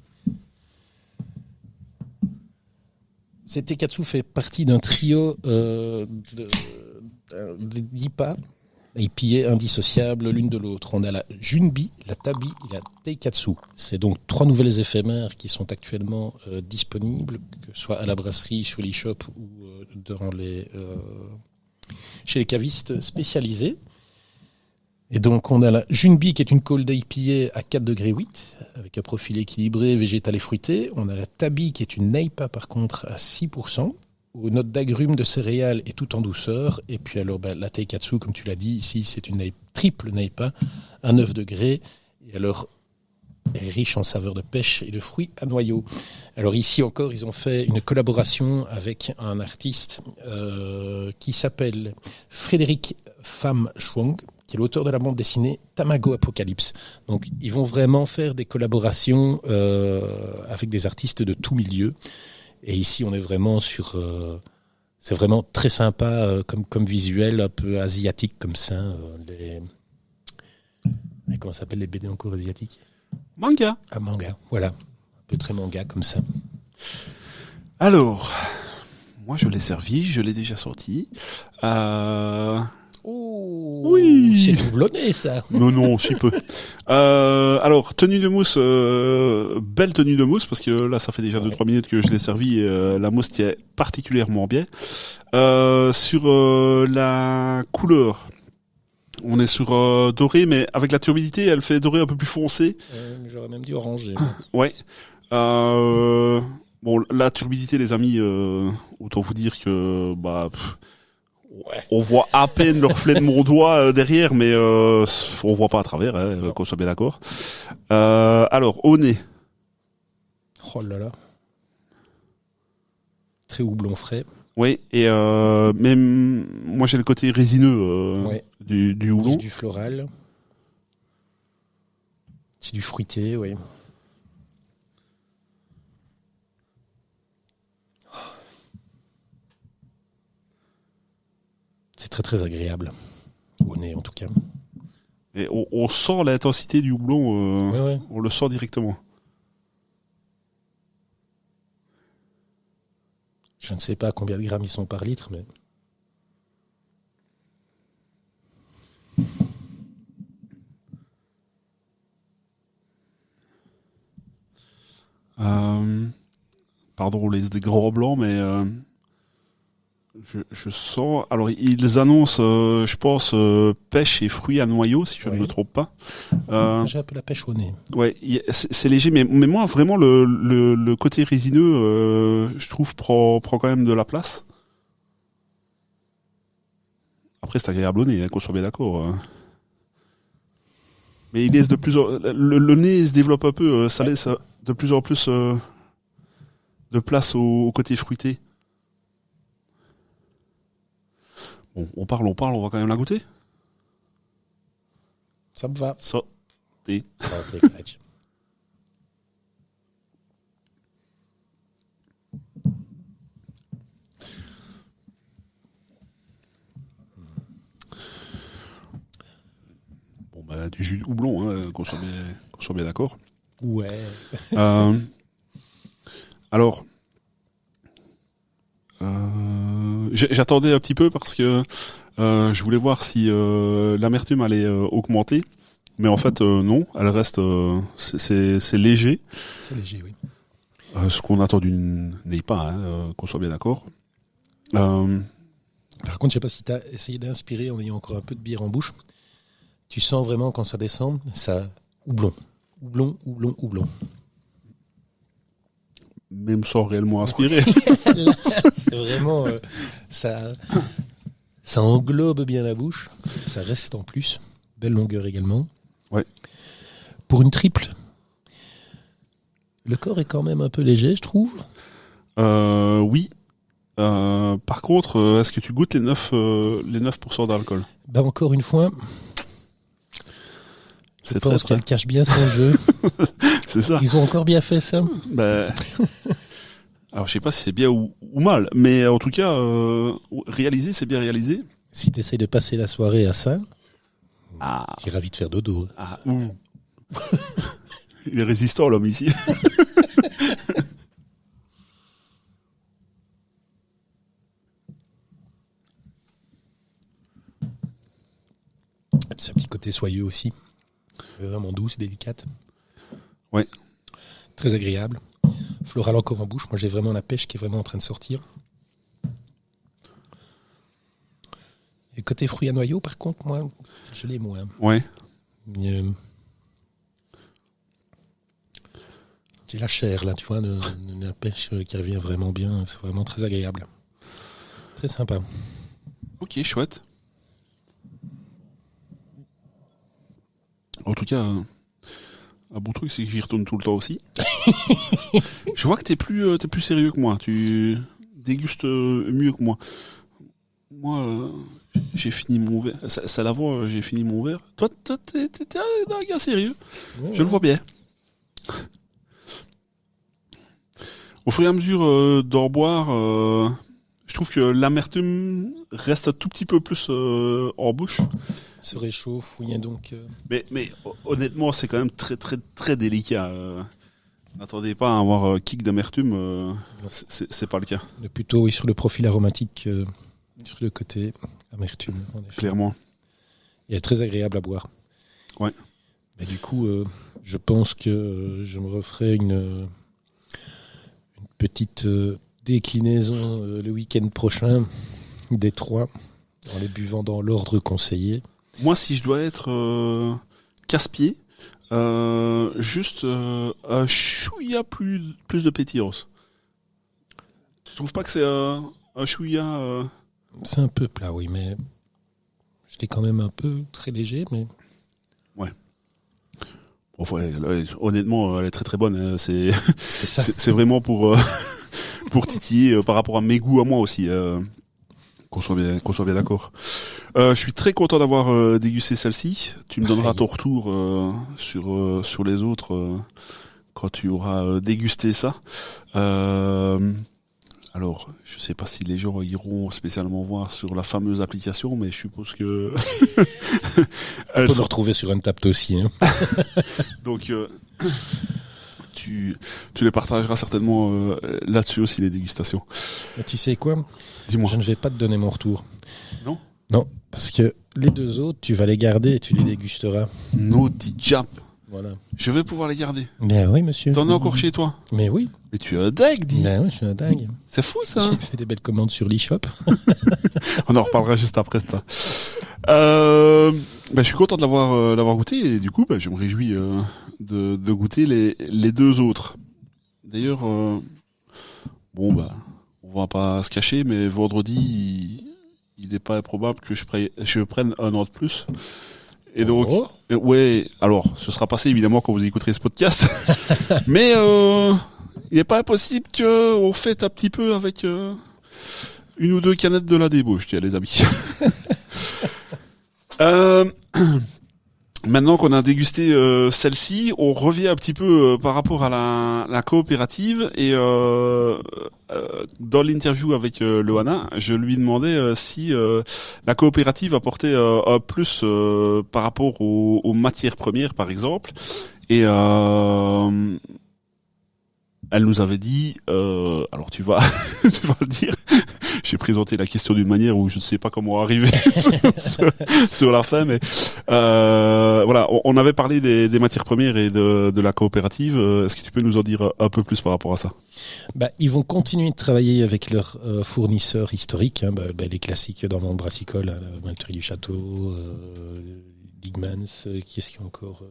Cette Taikatsu fait partie d'un trio d'IPA IPA indissociables l'une de l'autre. On a la Junbi, la Tabi et la Teikatsu. C'est donc 3 nouvelles éphémères qui sont actuellement disponibles, que ce soit à la brasserie, sur l'e-shop ou chez les cavistes spécialisés. Et donc on a la Junbi qui est une cold IPA à 4,8 degrés avec un profil équilibré, végétal et fruité. On a la Tabi qui est une NEIPA par contre à 6%, aux notes d'agrumes, de céréales et tout en douceur. Et puis alors la Teikatsu, comme tu l'as dit, ici c'est une triple NEIPA à 9 degrés. Et alors elle est riche en saveurs de pêche et de fruits à noyaux. Alors ici encore, ils ont fait une collaboration avec un artiste qui s'appelle Frédéric Pham Chuang, qui est l'auteur de la bande dessinée Tamago Apocalypse. Donc, ils vont vraiment faire des collaborations avec des artistes de tout milieu. Et ici, on est vraiment sur... c'est vraiment très sympa comme visuel, un peu asiatique comme ça. Comment ça s'appelle les BD encore asiatiques ? Manga. Ah, manga, voilà. Un peu très manga comme ça. Alors, moi je l'ai servi, je l'ai déjà sorti. Oh, oui. C'est doublonné ça. Non, si peu. Alors, tenue de mousse, belle tenue de mousse, parce que là, ça fait déjà 2-3 minutes que je l'ai servi, la mousse tient particulièrement bien. Sur la couleur, on est sur doré, mais avec la turbidité, elle fait doré un peu plus foncé. J'aurais même dit orangé. Ouais. Bon, la turbidité, les amis, autant vous dire que Ouais. on voit à peine le reflet de mon doigt derrière, mais on voit pas à travers, hein, qu'on soit bien d'accord. Alors, au nez. Oh là là. Très houblon frais. Oui, et même moi j'ai le côté résineux Ouais. du houblon. C'est du floral. C'est du fruité, oui. C'est très très agréable. Au nez en tout cas. Et on sent l'intensité du houblon, Ouais. on le sent directement. Je ne sais pas combien de grammes ils sont par litre, mais... Pardon, on laisse des gros blancs, mais je sens... Alors, ils annoncent, je pense, pêche et fruits à noyaux, si je ne me trompe pas. J'ai un peu la pêche au nez. Ouais, c'est léger, mais moi, vraiment, le côté résineux, je trouve, prend quand même de la place. Après, c'est agréable au nez, hein, qu'on soit bien d'accord. Mais il laisse de plus en... le nez se développe un peu, ça laisse de plus en plus de place au côté fruité. Bon, on parle, on va quand même la goûter. Ça me va. Ça. Bon, bah, du jus de houblon, hein, qu'on soit bien d'accord. Ouais. Alors, j'attendais un petit peu parce que je voulais voir si l'amertume allait augmenter, mais en fait non, elle reste, c'est léger. C'est léger, oui. Ce qu'on attend d'une NEIPA, hein, qu'on soit bien d'accord. Par contre, je sais pas si tu as essayé d'inspirer en ayant encore un peu de bière en bouche. Tu sens vraiment quand ça descend, ça houblon. Houblon. Même sans réellement inspirer. Là, c'est vraiment... ça englobe bien la bouche. Ça reste en plus. Belle longueur également. Ouais. Pour une triple, le corps est quand même un peu léger, je trouve. Oui. Par contre, est-ce que tu goûtes les 9% d'alcool? Bah encore une fois... Je pense qu'elle cache bien son jeu. C'est ça. Ils ont encore bien fait ça. Ben... Alors, je sais pas si c'est bien ou mal, mais en tout cas, réalisé, c'est bien réalisé. Si tu essayes de passer la soirée à ça, j'ai ravi de faire dodo. Ah, il est résistant, l'homme, ici. C'est un petit côté soyeux aussi. Vraiment douce, délicate. Ouais. Très agréable. Floral encore en bouche. Moi, j'ai vraiment la pêche qui est vraiment en train de sortir. Et côté fruits à noyaux, par contre, moi, je l'ai moins. Ouais. J'ai la chair, là, tu vois, de la pêche qui revient vraiment bien. C'est vraiment très agréable. Très sympa. Ok, chouette. En tout cas, un bon truc, c'est que j'y retourne tout le temps aussi. Je vois que t'es plus sérieux que moi. Tu dégustes mieux que moi. Moi, j'ai fini mon verre. Ça la voix, j'ai fini mon verre. Toi, t'es un gars sérieux. Ouais, Je le vois bien. Au fur et à mesure d'en boire, je trouve que l'amertume reste un tout petit peu plus en bouche. Se réchauffe, oui, donc... Mais honnêtement, c'est quand même très très très délicat. N'attendez pas à avoir un kick d'amertume, c'est pas le cas. Plutôt, oui, sur le profil aromatique, sur le côté amertume, en effet. Clairement. Il est très agréable à boire. Ouais. Mais du coup, je pense que je me referai une petite déclinaison le week-end prochain des 3, en les buvant dans l'ordre conseillé. Moi, si je dois être casse-pied, juste un chouïa plus de pétillos. Tu trouves pas que c'est un chouïa C'est un peu plat, oui, mais je l'ai quand même un peu très léger, mais... Ouais. Bon, ouais, honnêtement, elle est très très bonne. Hein. C'est ça. C'est vraiment pour titiller par rapport à mes goûts à moi aussi. Qu'on soit bien d'accord. Je suis très content d'avoir dégusté celle-ci. Tu me donneras ton retour sur les autres quand tu auras dégusté ça. Alors, je sais pas si les gens iront spécialement voir sur la fameuse application, mais je suppose que... On peut le retrouver sur Untappd aussi. Hein. Donc, tu les partageras certainement là-dessus aussi, les dégustations. Mais tu sais quoi ? Dis-moi. Je ne vais pas te donner mon retour. Non ? Non, parce que les 2 autres, tu vas les garder et tu les dégusteras. Naughty Jap. Voilà. Je vais pouvoir les garder. Bien oui, monsieur. T'en as encore chez toi ? Mais oui. Mais tu es un dingue, dis. Ben oui, je suis un dingue. C'est fou, ça. J'ai fait des belles commandes sur l'eShop. On en reparlera juste après ça. Je suis content de l'avoir goûté et du coup, je me réjouis de goûter les 2 autres. D'ailleurs, on va pas se cacher, mais vendredi, il n'est pas improbable que je prenne un an de plus. Et donc, ouais, alors, ce sera passé évidemment quand vous écouterez ce podcast, mais il n'est pas impossible qu'on fête un petit peu avec 1 ou 2 canettes de la débauche, tiens les amis. Maintenant qu'on a dégusté celle-ci, on revient un petit peu par rapport à la coopérative et dans l'interview avec Loana, je lui demandais si la coopérative apportait un plus par rapport aux matières premières par exemple et elle nous avait dit, alors tu vas le dire, j'ai présenté la question d'une manière où je ne sais pas comment arriver sur la fin, mais voilà, on avait parlé des matières premières et de la coopérative. Est-ce que tu peux nous en dire un peu plus par rapport à ça ? Ils vont continuer de travailler avec leurs fournisseurs historiques, les classiques dans le monde brassicole, la Malterie du Château, Digmans, qui est-ce qu'il y a encore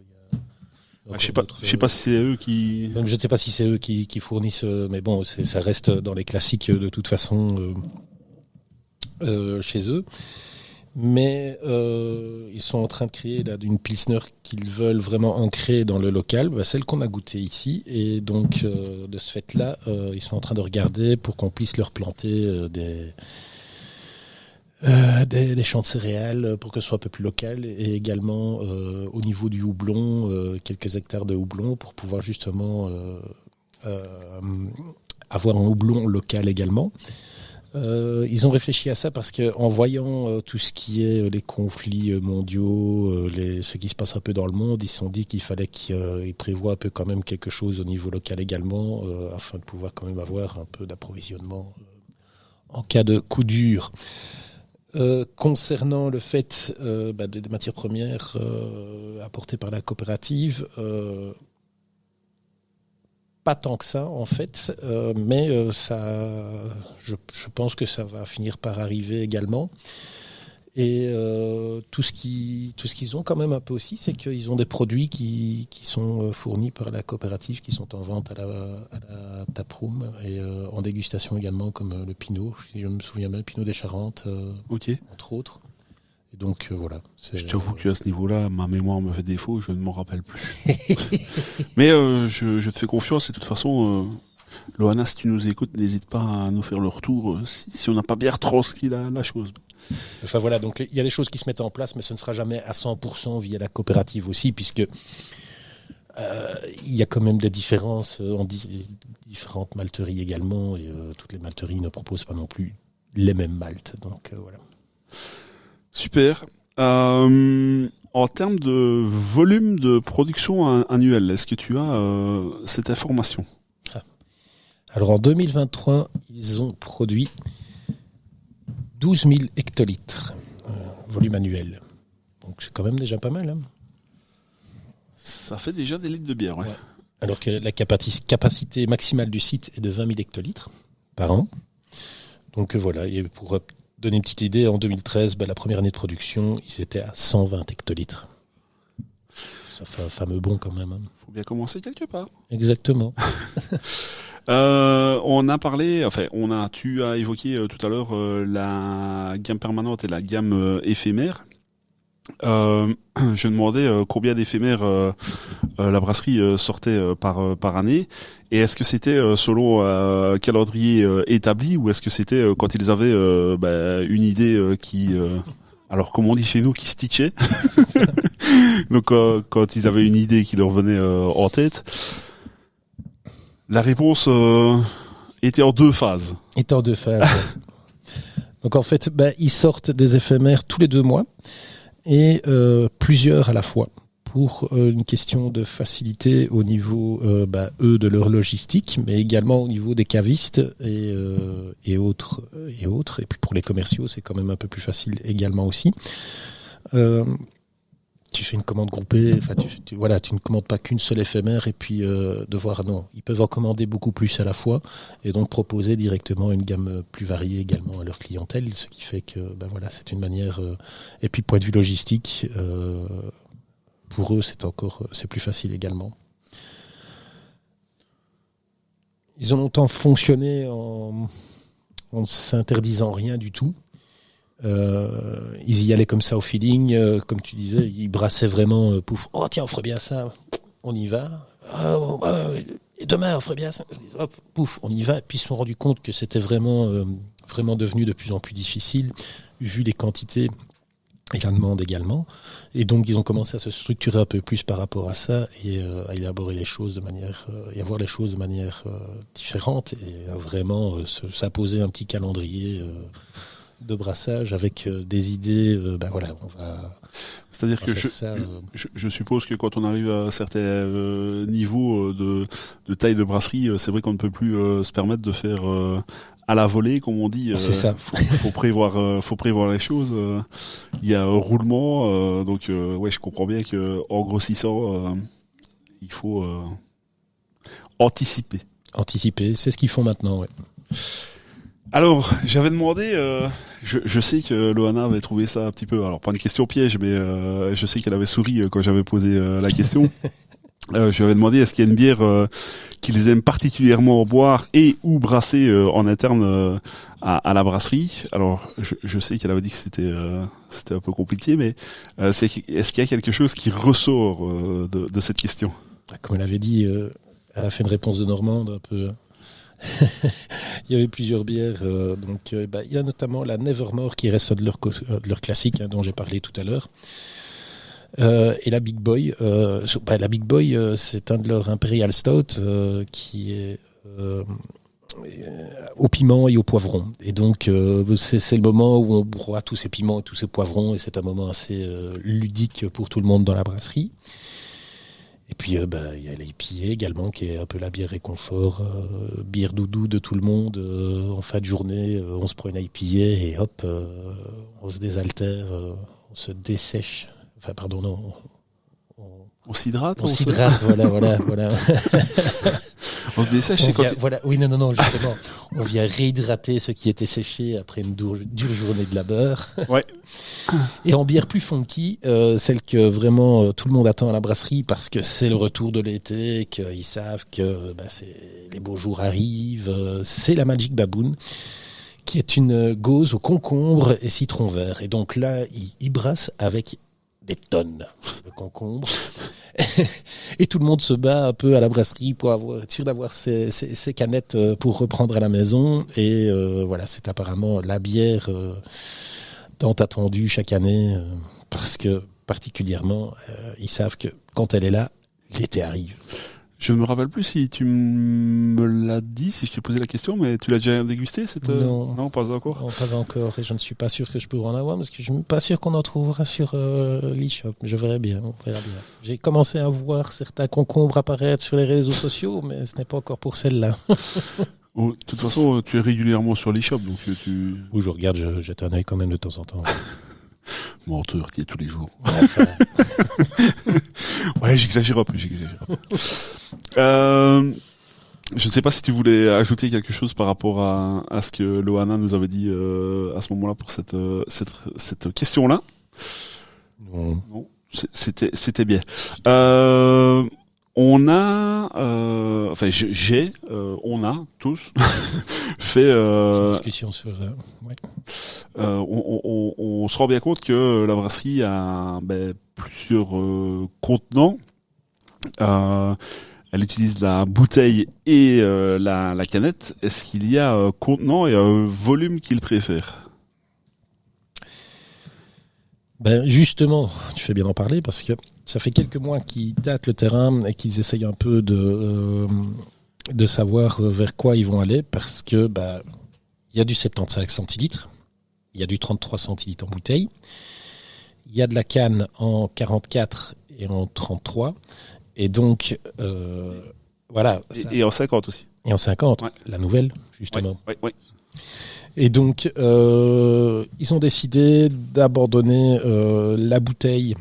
je sais pas si c'est eux qui... Donc, je ne sais pas si c'est eux qui fournissent, mais bon, ça reste dans les classiques de toute façon chez eux. Mais ils sont en train de créer là, d'une Pilsner qu'ils veulent vraiment ancrer dans le local, celle qu'on a goûtée ici. Et donc, de ce fait-là, ils sont en train de regarder pour qu'on puisse leur planter des champs de céréales pour que ce soit un peu plus local et également au niveau du houblon, quelques hectares de houblon pour pouvoir justement avoir un houblon local également. Ils ont réfléchi à ça parce qu'en voyant tout ce qui est les conflits mondiaux, ce qui se passe un peu dans le monde, ils se sont dit qu'il fallait qu'ils prévoient un peu quand même quelque chose au niveau local également afin de pouvoir quand même avoir un peu d'approvisionnement en cas de coup dur. Concernant le fait des matières premières apportées par la coopérative, pas tant que ça en fait, mais je pense que ça va finir par arriver également. Et tout ce qu'ils ont quand même un peu aussi, c'est qu'ils ont des produits qui sont fournis par la coopérative, qui sont en vente à la taproom et en dégustation également, comme le Pinot, si je me souviens bien, le Pinot des Charentes, entre autres. Et donc voilà. Je t'avoue qu'à ce niveau-là, ma mémoire me fait défaut, je ne m'en rappelle plus. Mais je te fais confiance et de toute façon, Loana, si tu nous écoutes, n'hésite pas à nous faire le retour si on n'a pas bien retranscrit la chose. Enfin voilà, donc il y a des choses qui se mettent en place, mais ce ne sera jamais à 100% via la coopérative aussi, puisque il y a quand même des différences en différentes malteries également, et toutes les malteries ne proposent pas non plus les mêmes maltes. Donc voilà. Super. En termes de volume de production annuel, est-ce que tu as cette information ? Alors en 2023, ils ont produit 12 000 hectolitres, volume annuel. Donc c'est quand même déjà pas mal. Hein. Ça fait déjà des litres de bière, ouais. Alors que la capacité maximale du site est de 20 000 hectolitres par an. Donc voilà, et pour donner une petite idée, en 2013, la première année de production, ils étaient à 120 hectolitres. Ça fait un fameux bond quand même. Hein. Faut bien commencer quelque part. Exactement. On a parlé, tu as évoqué tout à l'heure la gamme permanente et la gamme éphémère. Je demandais combien d'éphémères la brasserie sortait par année, et est-ce que c'était selon un calendrier établi, ou est-ce que c'était quand ils avaient une idée qui alors comme on dit chez nous, qui stitchait. Donc quand ils avaient une idée qui leur venait en tête. La réponse était en deux phases. Donc en fait, ils sortent des éphémères tous les 2 mois et plusieurs à la fois pour une question de facilité au niveau eux de leur logistique, mais également au niveau des cavistes et autres. Et puis pour les commerciaux, c'est quand même un peu plus facile également aussi. Tu fais une commande groupée, tu ne commandes pas qu'une seule éphémère et puis ils peuvent en commander beaucoup plus à la fois et donc proposer directement une gamme plus variée également à leur clientèle, ce qui fait que c'est une manière et puis point de vue logistique pour eux c'est plus facile également. Ils ont longtemps fonctionné en s'interdisant rien du tout. Ils y allaient comme ça au feeling, comme tu disais, ils brassaient vraiment pouf, oh tiens on ferait bien ça, on y va, et demain on ferait bien ça, hop, pouf, on y va, puis ils se sont rendus compte que c'était vraiment devenu de plus en plus difficile vu les quantités et la demande également, et donc ils ont commencé à se structurer un peu plus par rapport à ça et à élaborer les choses de manière et à voir les choses de manière différente et à vraiment s'imposer un petit calendrier de brassage avec des idées, on va. C'est-à-dire que je suppose que quand on arrive à certains niveaux de taille de brasserie, c'est vrai qu'on ne peut plus se permettre de faire à la volée, comme on dit. C'est ça. Faut prévoir les choses. Il y a un roulement, donc je comprends bien que en grossissant, il faut anticiper. Anticiper, c'est ce qu'ils font maintenant, ouais. Alors, j'avais demandé, je sais que Loana avait trouvé ça un petit peu, alors pas une question piège, mais je sais qu'elle avait souri quand j'avais posé la question. Je lui avais demandé est-ce qu'il y a une bière qu'ils aiment particulièrement boire et ou brasser en interne à la brasserie. Alors, je sais qu'elle avait dit que c'était un peu compliqué, mais est-ce qu'il y a quelque chose qui ressort de cette question ? Comme elle avait dit, elle a fait une réponse de Normande un peu. Il y avait plusieurs bières, il y a notamment la Nevermore qui reste de leur classique dont j'ai parlé tout à l'heure, et la Big Boy. La Big Boy, c'est un de leurs Imperial Stout qui est au piment et au poivron. Et donc c'est le moment où on broie tous ces piments et tous ces poivrons, et c'est un moment assez ludique pour tout le monde dans la brasserie. Et puis il y a l'IPA également, qui est un peu la bière réconfort, bière doudou de tout le monde. En fin de journée, on se prend une IPA et hop, on se désaltère, on se dessèche. Enfin, pardon, non. On s'hydrate. On s'hydrate, voilà. On se dessèche, c'est quand voilà. Oui, non, justement. On vient réhydrater ce qui était séché après une dure journée de labeur. Ouais. Et en bière plus funky, celle que vraiment tout le monde attend à la brasserie parce que c'est le retour de l'été, qu'ils savent que les beaux jours arrivent, c'est la Magic Baboon, qui est une gauze au concombre et citron vert. Et donc là, ils brassent avec des tonnes de concombres. Et tout le monde se bat un peu à la brasserie pour être sûr d'avoir ces canettes pour reprendre à la maison. Et voilà, c'est apparemment la bière tant attendue chaque année parce que particulièrement, ils savent que quand elle est là, l'été arrive. Je ne me rappelle plus si tu me l'as dit, si je t'ai posé la question, mais tu l'as déjà dégusté cette... Non, pas encore. Non, pas encore, et je ne suis pas sûr que je pourrai en avoir, parce que je ne suis pas sûr qu'on en trouvera sur l'e-shop. Je verrai bien, on verra bien. J'ai commencé à voir certains concombres apparaître sur les réseaux sociaux, mais ce n'est pas encore pour celle-là. De toute façon, tu es régulièrement sur l'e-shop, donc tu... Où je regarde, je jette un œil quand même de temps en temps. Menteur, tu y es tous les jours. Enfin. Ouais, j'exagère un peu. Je ne sais pas si tu voulais ajouter quelque chose par rapport à ce que Loana nous avait dit à ce moment-là pour cette question-là. Non. C'était bien. On a, on a tous fait. Discussion sur. Ouais. On se rend bien compte que la brasserie a plusieurs contenants. Elle utilise la bouteille et la canette. Est-ce qu'il y a un contenant et un volume qu'il préfère ? Justement, tu fais bien d'en parler parce que ça fait quelques mois qu'ils tâtent le terrain et qu'ils essayent un peu de savoir vers quoi ils vont aller parce que il y a du 75 centilitres, il y a du 33 centilitres en bouteille, il y a de la canne en 44 et en 33 et donc voilà. Et en 50 aussi. Et en 50, ouais. La nouvelle justement. Ouais. Et donc, ils ont décidé d'abandonner la bouteille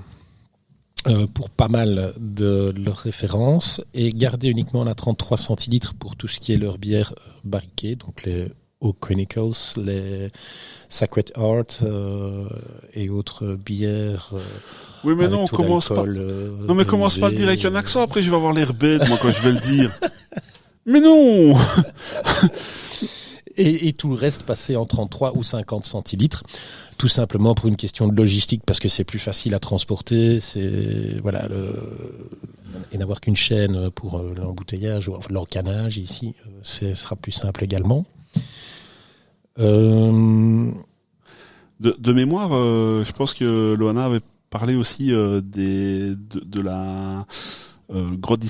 pour pas mal de leurs références et garder uniquement la 33 centilitres pour tout ce qui est leur bière barriquée, donc les Oak Chronicles, les Sacred Heart et autres bières. Oui, mais non, on commence pas. Non, mais commence pas à le dire avec un accent. Après, je vais avoir l'air bête, moi, quand je vais le dire. Mais non. Et tout le reste passé en 33 ou 50 centilitres, tout simplement pour une question de logistique, parce que c'est plus facile à transporter, et n'avoir qu'une chaîne pour l'embouteillage ou l'encanage ici, ce sera plus simple également. De mémoire, je pense que Loana avait parlé aussi de la grande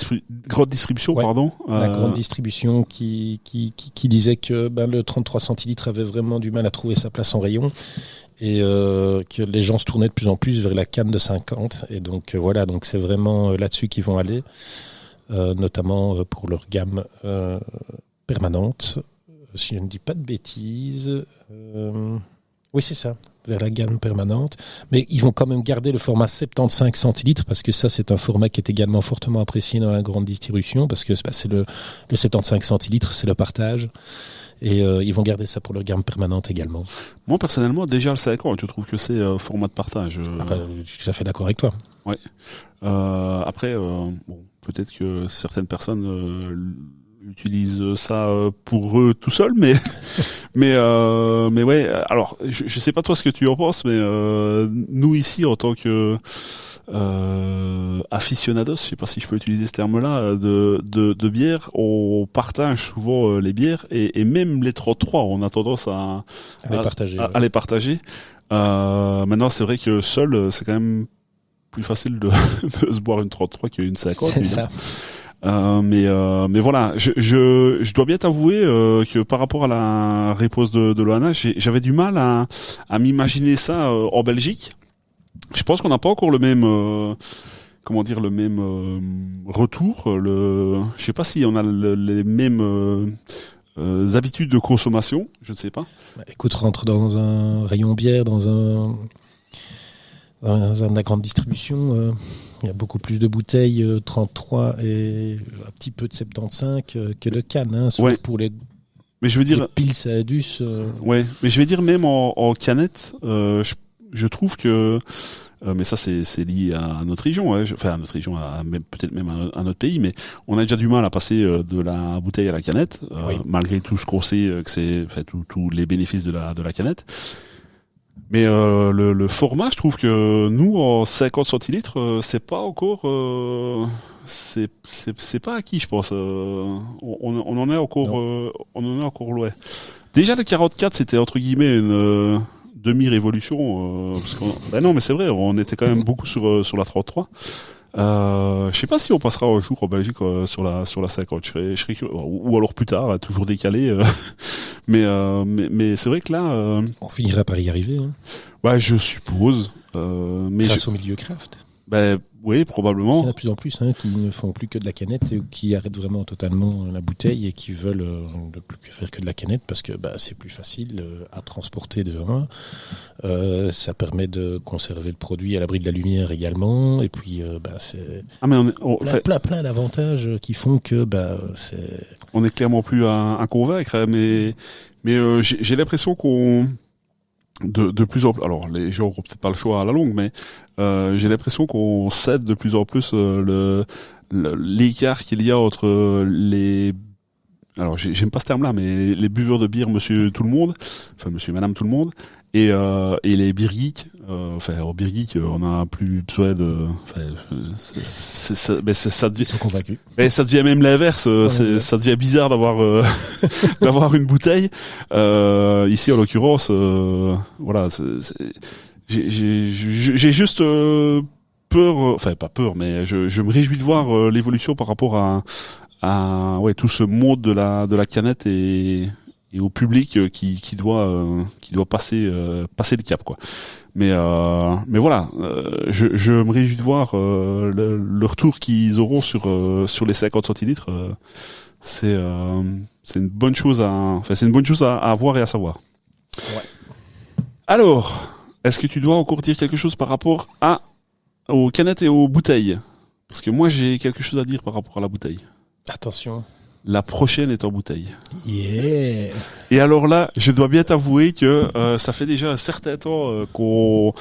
distribution, ouais, pardon. La grande distribution qui disait que le 33 centilitres avait vraiment du mal à trouver sa place en rayon et que les gens se tournaient de plus en plus vers la canne de 50. Et donc donc c'est vraiment là-dessus qu'ils vont aller, notamment pour leur gamme permanente. Si je ne dis pas de bêtises, oui c'est ça. Vers la gamme permanente, mais ils vont quand même garder le format 75 centilitres parce que ça c'est un format qui est également fortement apprécié dans la grande distribution parce que c'est le 75 centilitres, c'est le partage et ils vont garder ça pour leur gamme permanente également. Moi personnellement déjà le 50, je trouve que c'est format de partage. Je suis tout à fait d'accord avec toi. Ouais. Après, peut-être que certaines personnes utilisent ça pour eux tout seuls, mais ouais. Alors, je sais pas toi ce que tu en penses, mais nous ici en tant que aficionados, je sais pas si je peux utiliser ce terme-là, de bière, on partage souvent les bières et même les 33, on a tendance à les partager. À les partager. Maintenant, c'est vrai que seul, c'est quand même plus facile de se boire une 33 qu'une 50. C'est ça. Mais voilà, je dois bien t'avouer que par rapport à la réponse de Loana, j'avais du mal à m'imaginer ça en Belgique. Je pense qu'on n'a pas encore le même comment dire, le même retour. Je sais pas si on a les mêmes habitudes de consommation. Je ne sais pas. Bah, écoute, rentre dans un rayon bière, dans la grande distribution, il y a beaucoup plus de bouteilles 33 et un petit peu de 75 que de cannes, hein, sauf Ouais. pour les Mais je veux dire, Pils à Adus. ouais. Mais je vais dire même en canette, je trouve que, mais ça c'est lié à notre région, hein, enfin à notre région, peut-être même à notre pays, mais on a déjà du mal à passer de la bouteille à la canette, Oui. malgré tout ce qu'on sait que c'est, enfin tous les bénéfices de la canette. Mais le format, je trouve que nous en 50 centilitres, c'est pas encore, c'est pas acquis, je pense. On en est encore, on en est encore loin. Déjà le 44, c'était entre guillemets une demi-révolution, parce ben non, mais c'est vrai, on était quand même beaucoup sur la 33. Je sais pas si on passera un jour en Belgique sur la 50. Je serais curieux, ou alors plus tard, toujours décalé. Mais c'est vrai que là, On finira par y arriver, hein, ouais, je suppose. Mais grâce au milieu craft. ben oui, Il y en probablement. a de plus en plus qui ne font plus que de la canette et qui arrêtent vraiment totalement la bouteille et qui veulent ne plus faire que de la canette parce que c'est plus facile à transporter de un. Ça permet de conserver le produit à l'abri de la lumière également. Et puis, c'est Ah mais plein d'avantages qui font que on est clairement plus à convaincre, hein, mais j'ai l'impression qu'on de plus en plus, alors les gens auront peut-être pas le choix à la longue, mais j'ai l'impression qu'on cède de plus en plus l'écart qu'il y a entre les, alors j'aime pas ce terme-là, mais les buveurs de bière, monsieur tout le monde, enfin monsieur, madame tout le monde, et les beer geeks. Enfin, au beer geek, on a plus besoin de. Ça devient. ils sont convaincus. Mais ça devient même l'inverse. Ça devient bizarre d'avoir d'avoir une bouteille. Ici, en l'occurrence, voilà. J'ai juste peur. Enfin, pas peur, mais je me réjouis de voir l'évolution par rapport à ouais, tout ce monde de la canette et au public qui doit passer le cap, quoi. Mais voilà, je me réjouis de voir le retour qu'ils auront sur les 50 centilitres. C'est une bonne chose à voir et à savoir. Ouais. Alors, est-ce que tu dois encore dire quelque chose par rapport aux canettes et aux bouteilles? Parce que moi j'ai quelque chose à dire par rapport à la bouteille. Attention. La prochaine est en bouteille. Yeah. Et alors là, je dois bien t'avouer que ça fait déjà un certain temps qu'on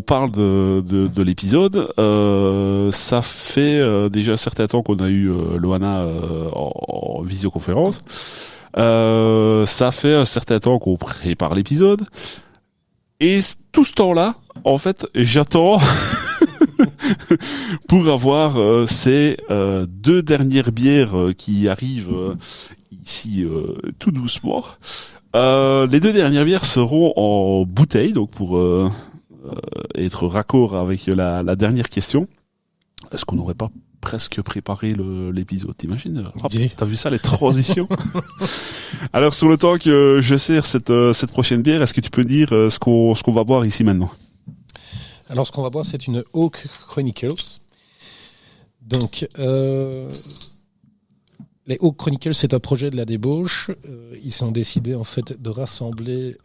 parle de l'épisode. Ça fait déjà un certain temps qu'on a eu Loana en visioconférence. Ça fait un certain temps qu'on prépare l'épisode. Et tout ce temps-là, en fait, j'attends pour avoir ces 2 dernières bières qui arrivent ici tout doucement. Les 2 dernières bières seront en bouteille, donc pour être raccord avec la dernière question. Est-ce qu'on n'aurait pas presque préparé l'épisode, t'imagines? T'as vu ça, les transitions? Alors, sur le temps que je sers cette prochaine bière, est-ce que tu peux dire ce qu'on va boire ici maintenant? Alors, ce qu'on va boire, c'est une Oak Chronicles. Donc, les Oak Chronicles, c'est un projet de la débauche. Ils ont décidé, en fait, de rassembler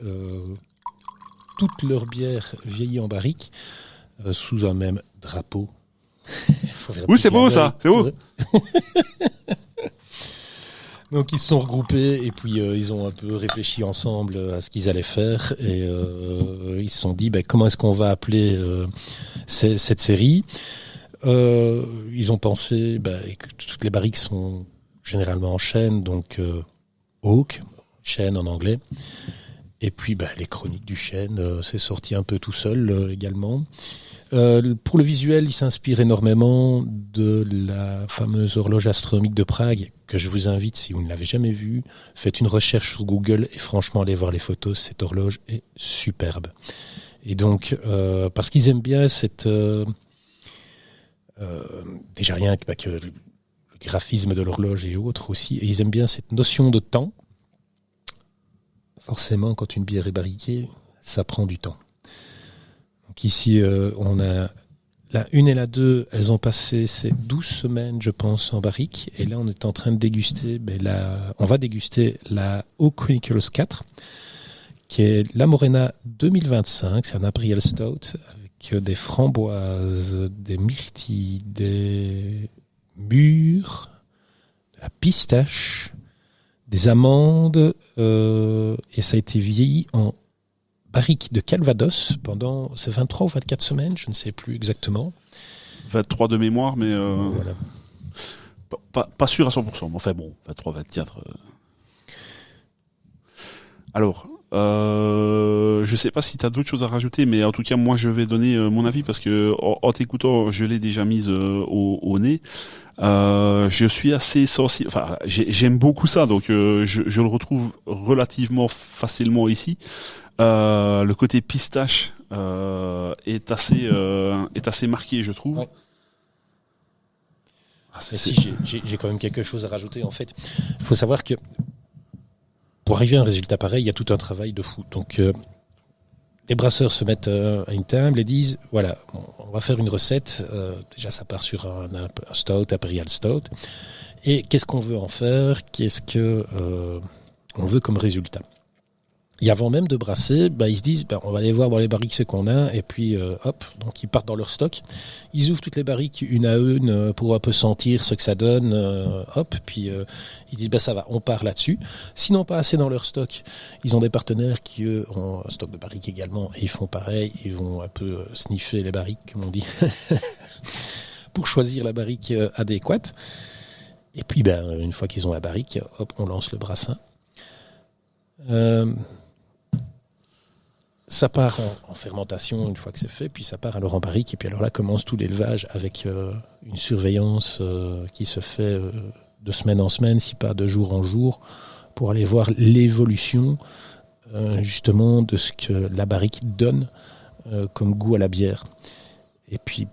toutes leurs bières vieillies en barrique sous un même drapeau. Oui, c'est beau, ça. C'est beau. Donc ils se sont regroupés et puis ils ont un peu réfléchi ensemble à ce qu'ils allaient faire et ils se sont dit comment est-ce qu'on va appeler cette série. Ils ont pensé que toutes les barriques sont généralement en chêne, donc oak, chêne en anglais. Et puis les chroniques du chêne, c'est sorti un peu tout seul également. Pour le visuel, il s'inspire énormément de la fameuse horloge astronomique de Prague, que je vous invite, si vous ne l'avez jamais vue, faites une recherche sur Google et franchement, allez voir les photos, cette horloge est superbe. Et donc, parce qu'ils aiment bien cette... déjà rien que le graphisme de l'horloge et autres aussi, et ils aiment bien cette notion de temps. Forcément, quand une bière est barriquée, ça prend du temps. Donc ici, on a La 1 et la 2, elles ont passé ces 12 semaines, je pense, en barrique. Et là, on est en train de déguster, on va déguster la Oak Chronicles 4, qui est la Morena 2025. C'est un Imperial Stout avec des framboises, des myrtilles, des mûres, de la pistache, des amandes, et ça a été vieilli en barrique de Calvados pendant 23 ou 24 semaines, je ne sais plus exactement. 23 de mémoire, mais Voilà. pas sûr à 100%. Enfin bon, 23, 24. Alors, je sais pas si tu as d'autres choses à rajouter, mais en tout cas, moi, je vais donner mon avis parce que en t'écoutant, je l'ai déjà mise au nez. Je suis assez sensible. Enfin, j'aime beaucoup ça, donc je le retrouve relativement facilement ici. Le côté pistache est assez marqué, je trouve. Ouais. Si j'ai quand même quelque chose à rajouter. En fait, il faut savoir que pour arriver à un résultat pareil, il y a tout un travail de fou. Donc, les brasseurs se mettent à une table et disent, voilà, on va faire une recette. Déjà, ça part sur un stout, Imperial Stout. Et qu'est-ce qu'on veut en faire? Qu'est-ce que on veut comme résultat? Et avant même de brasser, ils se disent, on va aller voir dans les barriques ce qu'on a, et puis hop, donc ils partent dans leur stock. Ils ouvrent toutes les barriques une à une pour un peu sentir ce que ça donne, puis ils disent, ça va, on part là-dessus. Sinon pas assez dans leur stock, ils ont des partenaires qui, eux, ont un stock de barriques également, et ils font pareil, ils vont un peu sniffer les barriques, comme on dit, pour choisir la barrique adéquate. Et puis, une fois qu'ils ont la barrique, hop, on lance le brassin. Ça part en fermentation une fois que c'est fait, puis ça part alors en barrique, et puis alors là commence tout l'élevage avec une surveillance qui se fait de semaine en semaine, si pas de jour en jour, pour aller voir l'évolution justement de ce que la barrique donne comme goût à la bière. Et puis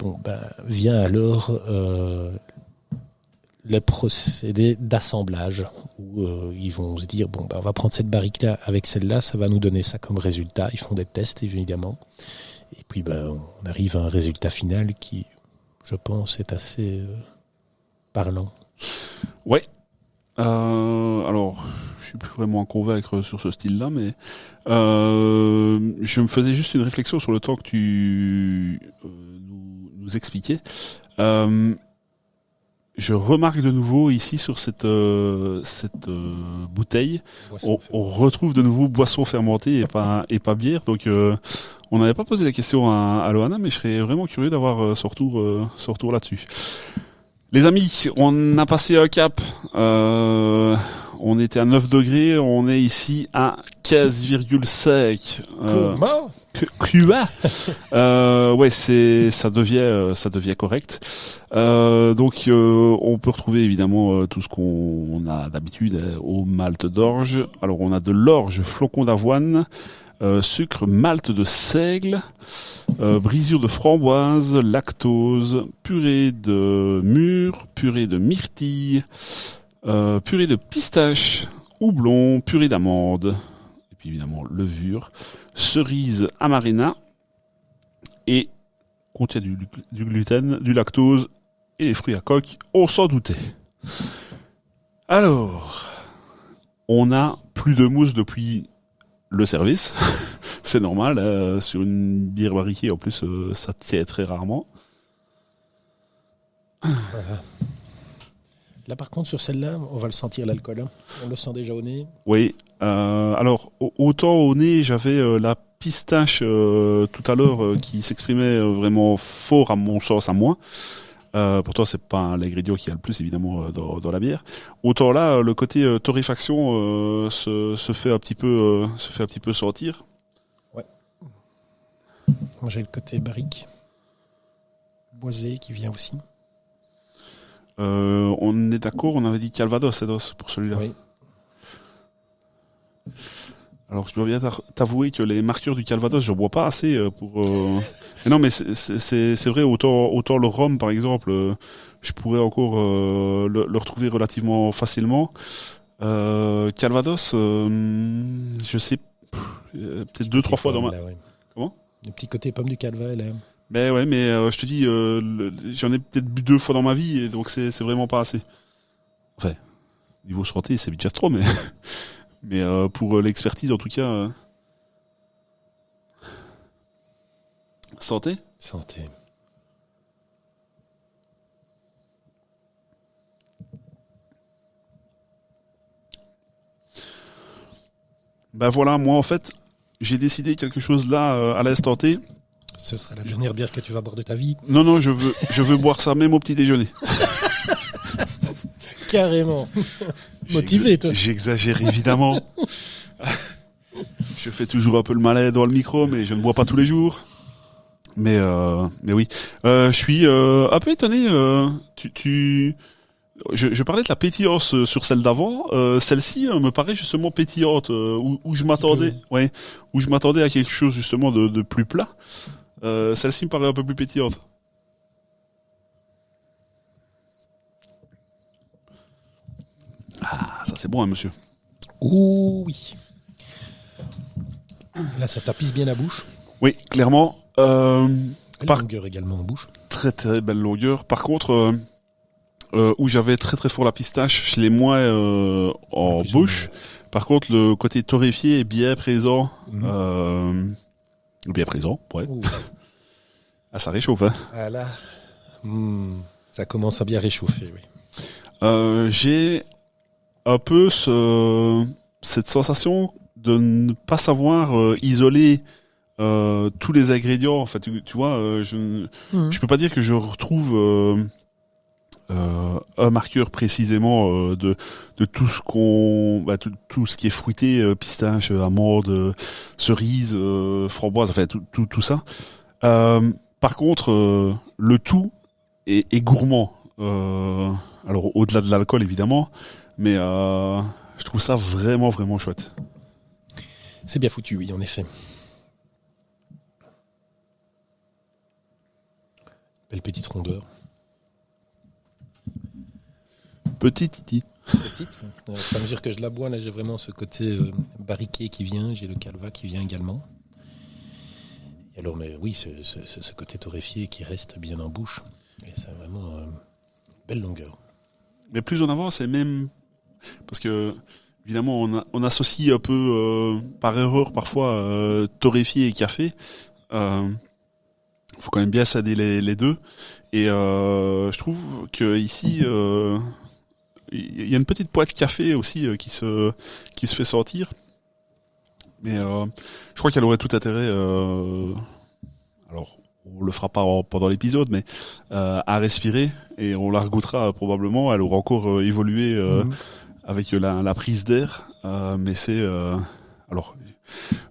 vient alors le procédé d'assemblage où ils vont se dire on va prendre cette barrique là avec celle-là, ça va nous donner ça comme résultat. Ils font des tests évidemment, et puis on arrive à un résultat final qui, je pense, est assez parlant. Ouais. Alors, je suis plus vraiment à convaincre sur ce style-là, mais je me faisais juste une réflexion sur le temps que tu nous expliquais. Je remarque de nouveau ici sur cette bouteille, on retrouve de nouveau boisson fermentée et pas bière. Donc on n'avait pas posé la question à Loana, mais je serais vraiment curieux d'avoir son retour là-dessus. Les amis, on a passé un cap. On était à 9 degrés, on est ici à 15,5. Comment? Ouais, ça devient correct. Donc on peut retrouver évidemment tout ce qu'on a d'habitude au malt d'orge. Alors on a de l'orge, flocon d'avoine, sucre, malt de seigle, brisure de framboise, lactose, purée de mûre, purée de myrtille, purée de pistache, houblon, purée d'amande, et puis évidemment levure, cerise amarena, et contient du gluten, du lactose et les fruits à coque, on s'en doutait. Alors, on a plus de mousse depuis le service, c'est normal, sur une bière barriquée en plus ça tient très rarement. Voilà. Là par contre sur celle-là, on va le sentir l'alcool, hein. On le sent déjà au nez. Oui, alors autant au nez j'avais la pistache tout à l'heure qui s'exprimait vraiment fort à mon sens à moi. Pourtant c'est pas l'ingrédient qui a le plus évidemment dans la bière. Autant là le côté torréfaction se fait un petit peu sentir. Ouais. Moi j'ai le côté barrique, boisé qui vient aussi. On est d'accord, on avait dit Calvados pour celui-là. Oui. Alors je dois bien t'avouer que les marqueurs du Calvados, je bois pas assez pour. Mais non, mais c'est vrai. Autant le rhum, par exemple, je pourrais encore le retrouver relativement facilement. Calvados, je sais peut-être 2-3 fois dans ma. Là, ouais. Comment? Le petit côté pomme du Calva, là. Mais ouais, mais je te dis, j'en ai peut-être bu 2 fois dans ma vie, et donc c'est vraiment pas assez. Enfin, niveau santé, c'est déjà trop, mais mais pour l'expertise, en tout cas, santé. Santé. Ben voilà, moi en fait, j'ai décidé quelque chose là à l'instant T. Ce sera la dernière bière que tu vas boire de ta vie. Non, je veux boire ça même au petit déjeuner. Carrément. Motivé, toi. J'exagère évidemment. Je fais toujours un peu le malin dans le micro, mais je ne bois pas tous les jours. Mais oui. Je suis un peu étonné. Je parlais de la pétillance sur celle d'avant. Celle-ci me paraît justement pétillante, où je m'attendais, où je m'attendais à quelque chose justement de plus plat. Celle-ci me paraît un peu plus pétillante. Ah, ça c'est bon, hein, monsieur. Oh oui. Là, ça tapisse bien la bouche. Oui, clairement. La longueur également en bouche. Très très belle longueur. Par contre, où j'avais très très fort la pistache, je l'ai moins en bouche. Par contre, le côté torréfié est bien présent. Bien présent, ouais. Ah, ça réchauffe, hein. Ah là, ça commence à bien réchauffer, oui. J'ai un peu cette sensation de ne pas savoir isoler tous les ingrédients. En fait, tu vois, je peux pas dire que je retrouve un marqueur précisément de tout ce tout ce qui est fruité, pistache, amande, cerise, framboise, enfin tout ça. Par contre, le tout est gourmand. Alors au-delà de l'alcool évidemment, mais je trouve ça vraiment vraiment chouette. C'est bien foutu, oui, en effet. Belle petite rondeur. Petit titi. Petite. Au fur et à mesure que je la bois, là, j'ai vraiment ce côté barriqué qui vient. J'ai le calva qui vient également. Et alors, mais oui, ce côté torréfié qui reste bien en bouche. Et c'est vraiment belle longueur. Mais plus on avance, c'est même parce que évidemment on associe un peu par erreur parfois torréfié et café. Faut quand même bien scinder les deux. Et je trouve que ici il y a une petite pointe de café aussi qui se fait sentir. Mais je crois qu'elle aurait tout intérêt. Alors, on le fera pas pendant l'épisode, mais à respirer, et on la regoutera probablement. Elle aura encore évolué avec la prise d'air, mais c'est alors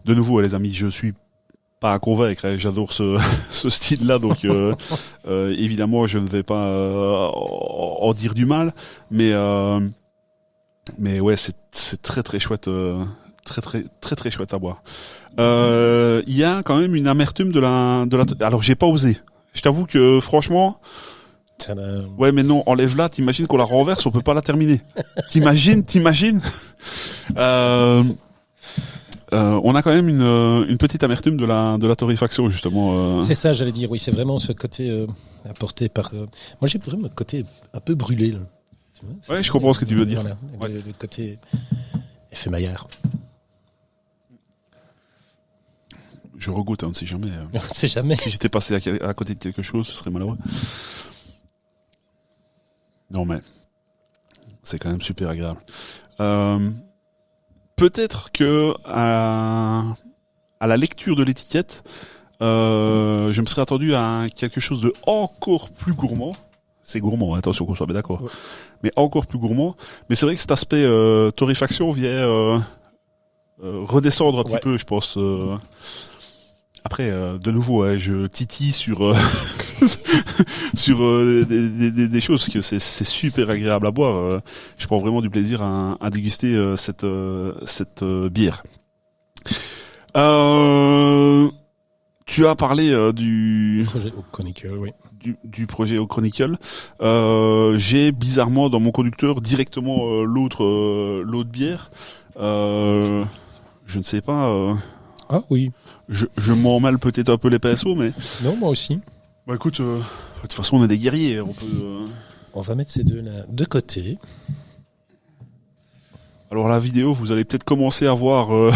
de nouveau, les amis, je suis pas à convaincre, hein, j'adore ce style-là, donc évidemment, je ne vais pas en dire du mal, mais ouais, c'est très très chouette. Très chouette à boire. Il y a quand même une amertume de la. Alors j'ai pas osé. Je t'avoue que franchement. Ouais, mais non, enlève-la. T'imagines qu'on la renverse, on peut pas la terminer. T'imagines. On a quand même une petite amertume de la torréfaction justement. C'est ça, j'allais dire. Oui, c'est vraiment ce côté apporté par. Moi, j'ai vraiment le côté un peu brûlé. Là. Ouais, je comprends ce que tu veux dire. Voilà, ouais. Le côté effet Maillard. Je regoute, on ne sait jamais. On ne sait jamais. Si j'étais passé à côté de quelque chose, ce serait malheureux. Non, mais c'est quand même super agréable. Peut-être que à la lecture de l'étiquette, je me serais attendu à quelque chose de encore plus gourmand. C'est gourmand, attention qu'on soit bien d'accord. Ouais. Mais encore plus gourmand. Mais c'est vrai que cet aspect torréfaction vient redescendre un petit peu, je pense. Après, de nouveau, je titille sur sur des choses parce que c'est super agréable à boire. Je prends vraiment du plaisir à déguster cette bière. Tu as parlé du projet Oak Chronicle, oui. Du projet Oak Chronicle. J'ai bizarrement dans mon conducteur directement l'autre bière. Je ne sais pas. Ah oui. Je m'en mêle peut-être un peu les pinceaux, mais... Non, moi aussi. Bah écoute, de toute façon on est des guerriers, on peut... On va mettre ces deux-là de côté. Alors la vidéo, vous allez peut-être commencer à voir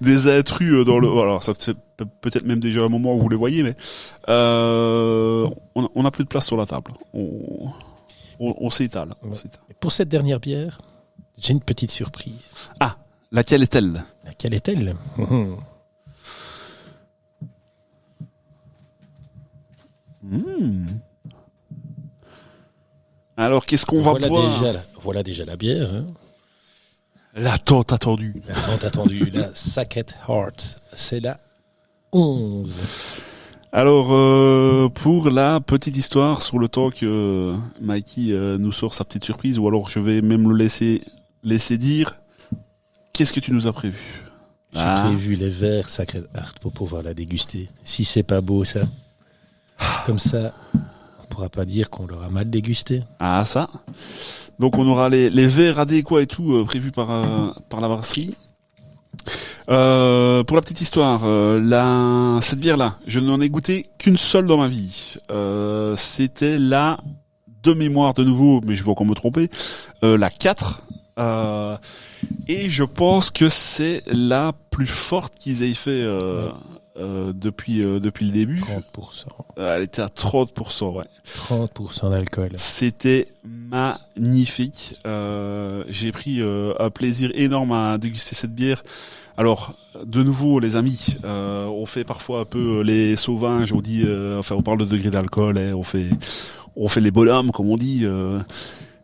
des intrus dans le... Alors ça fait peut-être même déjà un moment où vous les voyez, mais on a plus de place sur la table. On s'étale. Ouais. Pour cette dernière bière, j'ai une petite surprise. Ah, laquelle est-elle? Laquelle est-elle? Alors qu'est-ce qu'on va boire? Voilà déjà la bière. Hein. La tant attendue. La tant attendue, la Sacred Heart. C'est la 11. Alors, pour la petite histoire, sur le temps que Mikey nous sort sa petite surprise, ou alors je vais même le laisser dire, qu'est-ce que tu nous as prévu? J'ai prévu les verres Sacred Heart pour pouvoir la déguster. Si c'est pas beau, ça. Comme ça, on pourra pas dire qu'on l'aura mal dégusté. Ah, ça. Donc, on aura les verres adéquats et tout prévus par la brasserie. Pour la petite histoire, cette bière-là, je n'en ai goûté qu'une seule dans ma vie. C'était la, de mémoire de nouveau, mais je vais encore me tromper, la 4. Et je pense que c'est la plus forte qu'ils aient fait depuis le début. 30%. Elle était à 30%, ouais. 30% d'alcool. C'était magnifique. J'ai pris un plaisir énorme à déguster cette bière. Alors, de nouveau, les amis, on fait parfois un peu les sauvages. On dit, on parle de degré d'alcool, hein, on fait les bonhommes, comme on dit.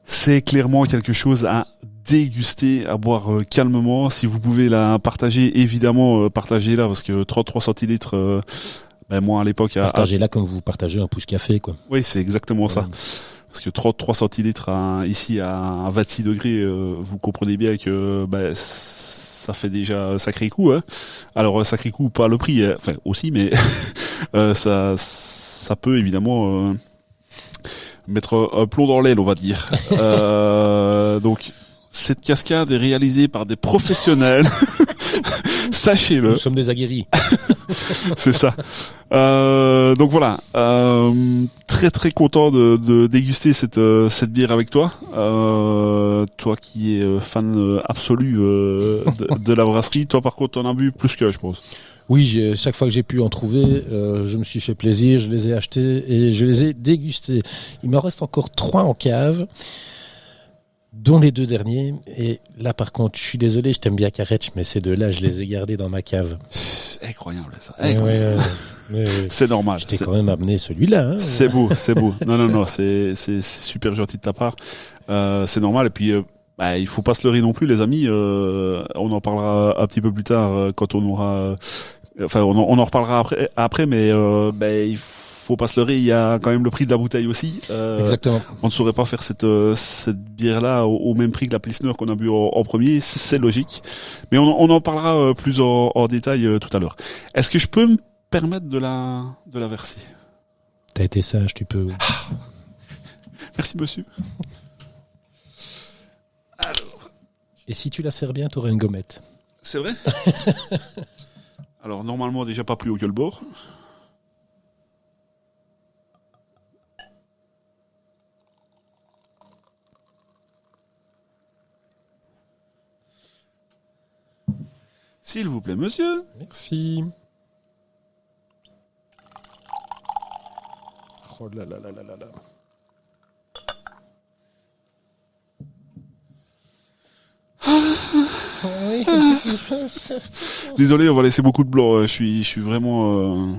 C'est clairement quelque chose à déguster, à boire calmement. Si vous pouvez la partager, évidemment, partagez-la, parce que 33 centilitres, moi à l'époque... Partagez-la comme vous partagez un pouce café, quoi. Oui, c'est exactement ça. Parce que 33 centilitres ici à 26 degrés, vous comprenez bien que ça fait déjà un sacré coup. Hein. Alors, un sacré coup, pas le prix, enfin aussi, mais ça peut évidemment mettre un plomb dans l'aile, on va dire. Donc, cette cascade est réalisée par des professionnels. Sachez-le. Nous sommes des aguerris. C'est ça. Donc voilà. Très très content de déguster cette bière avec toi. Toi qui es fan absolu de la brasserie. Toi par contre, t'en as bu plus que je pense. Oui, chaque fois que j'ai pu en trouver, je me suis fait plaisir, je les ai achetés et je les ai dégustés. Il m'en reste encore 3 en cave, dont les 2 derniers. Et là, par contre, je suis désolé, je t'aime bien Carretch, mais ces 2-là, je les ai gardés dans ma cave. C'est incroyable ça. Incroyable. C'est normal. Je t'ai quand même amené celui-là. Hein. C'est beau, c'est beau. Non, c'est super gentil de ta part. C'est normal. Et puis, il faut pas se leurrer non plus, les amis. On en parlera un petit peu plus tard quand on aura... Enfin, on en reparlera après, mais il faut pas se leurrer. Il y a quand même le prix de la bouteille aussi. Exactement. On ne saurait pas faire cette bière-là au même prix que la Pilsner qu'on a bu en premier. C'est logique. Mais on en parlera plus en détail tout à l'heure. Est-ce que je peux me permettre de la verser? T'as été sage, tu peux. Merci, monsieur. Alors. Et si tu la sers bien, t'auras une gommette. C'est vrai? Alors, normalement, déjà pas plus haut que le bord. S'il vous plaît, monsieur. Merci. Oh là là là là là là. Désolé, on va laisser beaucoup de blanc. Je suis vraiment,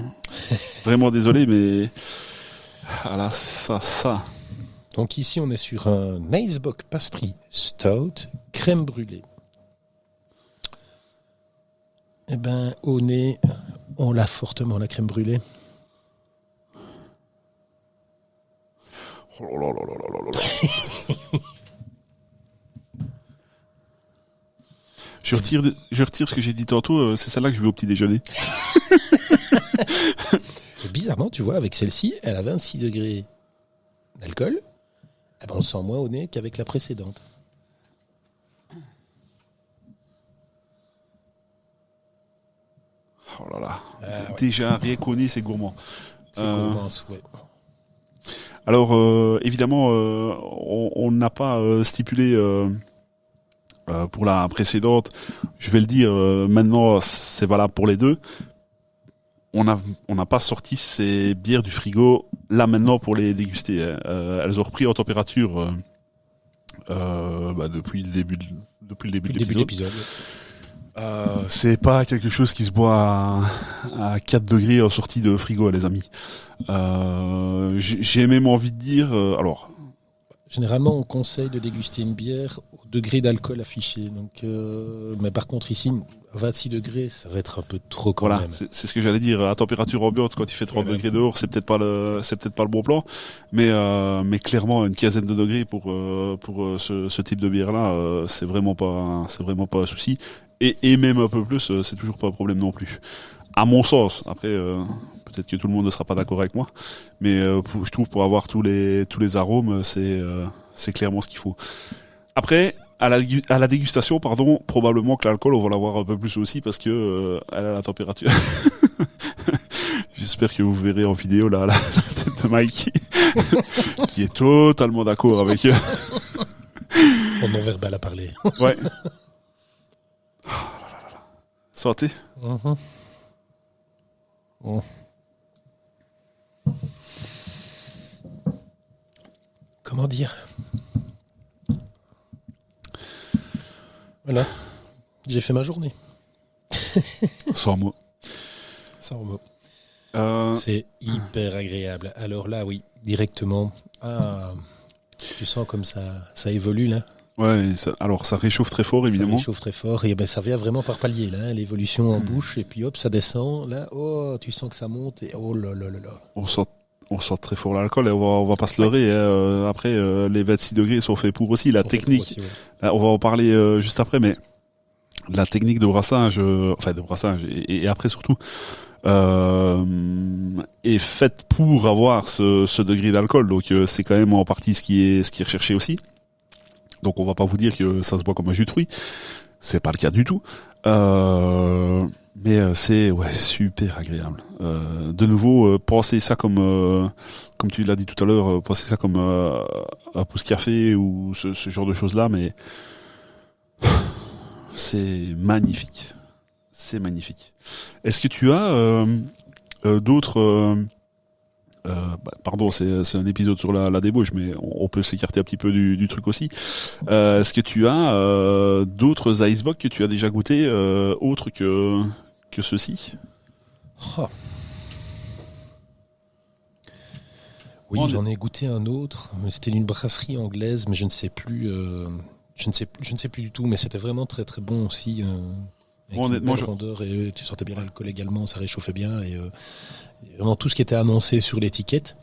vraiment désolé, mais voilà, ça. Donc ici, on est sur un Icebox Pastry Stout, crème brûlée. Eh ben, au nez, on l'a fortement, la crème brûlée. Oh là là là là là là. Je retire ce que j'ai dit tantôt, c'est celle-là que je vais au petit déjeuner. Et bizarrement, tu vois, avec celle-ci, elle a 26 degrés d'alcool. Eh ben, on sent moins au nez qu'avec la précédente. Oh là là. Déjà, rien qu'au nez, c'est gourmand. C'est gourmand à souhait. Alors évidemment, on n'a pas stipulé pour la précédente. Je vais le dire maintenant, c'est valable pour les deux. On n'a pas sorti ces bières du frigo là maintenant pour les déguster. Elles ont repris en température depuis le début de l'épisode. C'est pas quelque chose qui se boit à 4 degrés en sortie de frigo, les amis. J'ai même envie de dire, alors. Généralement, on conseille de déguster une bière au degré d'alcool affiché. Donc, mais par contre, ici, 26 degrés, ça va être un peu trop quand même. C'est ce que j'allais dire. À température ambiante, quand il fait 30 degrés dehors, c'est peut-être pas le bon plan. Mais clairement, une quinzaine de degrés pour ce type de bière-là, c'est vraiment pas un souci. Et même un peu plus, c'est toujours pas un problème non plus. À mon sens. Après, peut-être que tout le monde ne sera pas d'accord avec moi, mais je trouve pour avoir tous les arômes, c'est clairement ce qu'il faut. Après, à la dégustation, probablement que l'alcool, on va l'avoir un peu plus aussi parce que elle a la température. J'espère que vous verrez en vidéo la tête de Mike qui est totalement d'accord avec eux. En non-verbal à parler. Ouais. Santé. Oh. Comment dire? Voilà, j'ai fait ma journée. Sans mots. Sans mots. C'est hyper agréable. Alors là, oui, directement. Tu sens comme ça évolue là. Ouais, alors ça réchauffe très fort évidemment. Ça réchauffe très fort et ça vient vraiment par palier là, l'évolution en bouche et puis hop, ça descend. Là, oh, tu sens que ça monte et oh là là là là. On sent très fort l'alcool et on va pas se leurrer. Après, les 26 degrés sont faits pour aussi. La technique, aussi, ouais. On va en parler juste après, mais la technique de brassage, et après surtout, est faite pour avoir ce degré d'alcool. Donc c'est quand même en partie ce qui est recherché aussi. Donc on va pas vous dire que ça se boit comme un jus de fruits. C'est pas le cas du tout. Mais c'est super agréable. De nouveau, pensez ça comme tu l'as dit tout à l'heure, pensez ça comme un pouce café ou ce genre de choses là, mais c'est magnifique. C'est magnifique. Est-ce que tu as d'autres pardon, c'est un épisode sur la débauche, mais on peut s'écarter un petit peu du truc aussi. Est-ce que tu as d'autres icebox que tu as déjà goûté autres que ceci? Oh. Oui, j'en ai goûté un autre, mais c'était une brasserie anglaise, mais je ne sais plus du tout, mais c'était vraiment très très bon aussi. Avec honnêtement, une belle rondeur et tu sentais bien l'alcool également, ça réchauffait bien et vraiment tout ce qui était annoncé sur l'étiquette.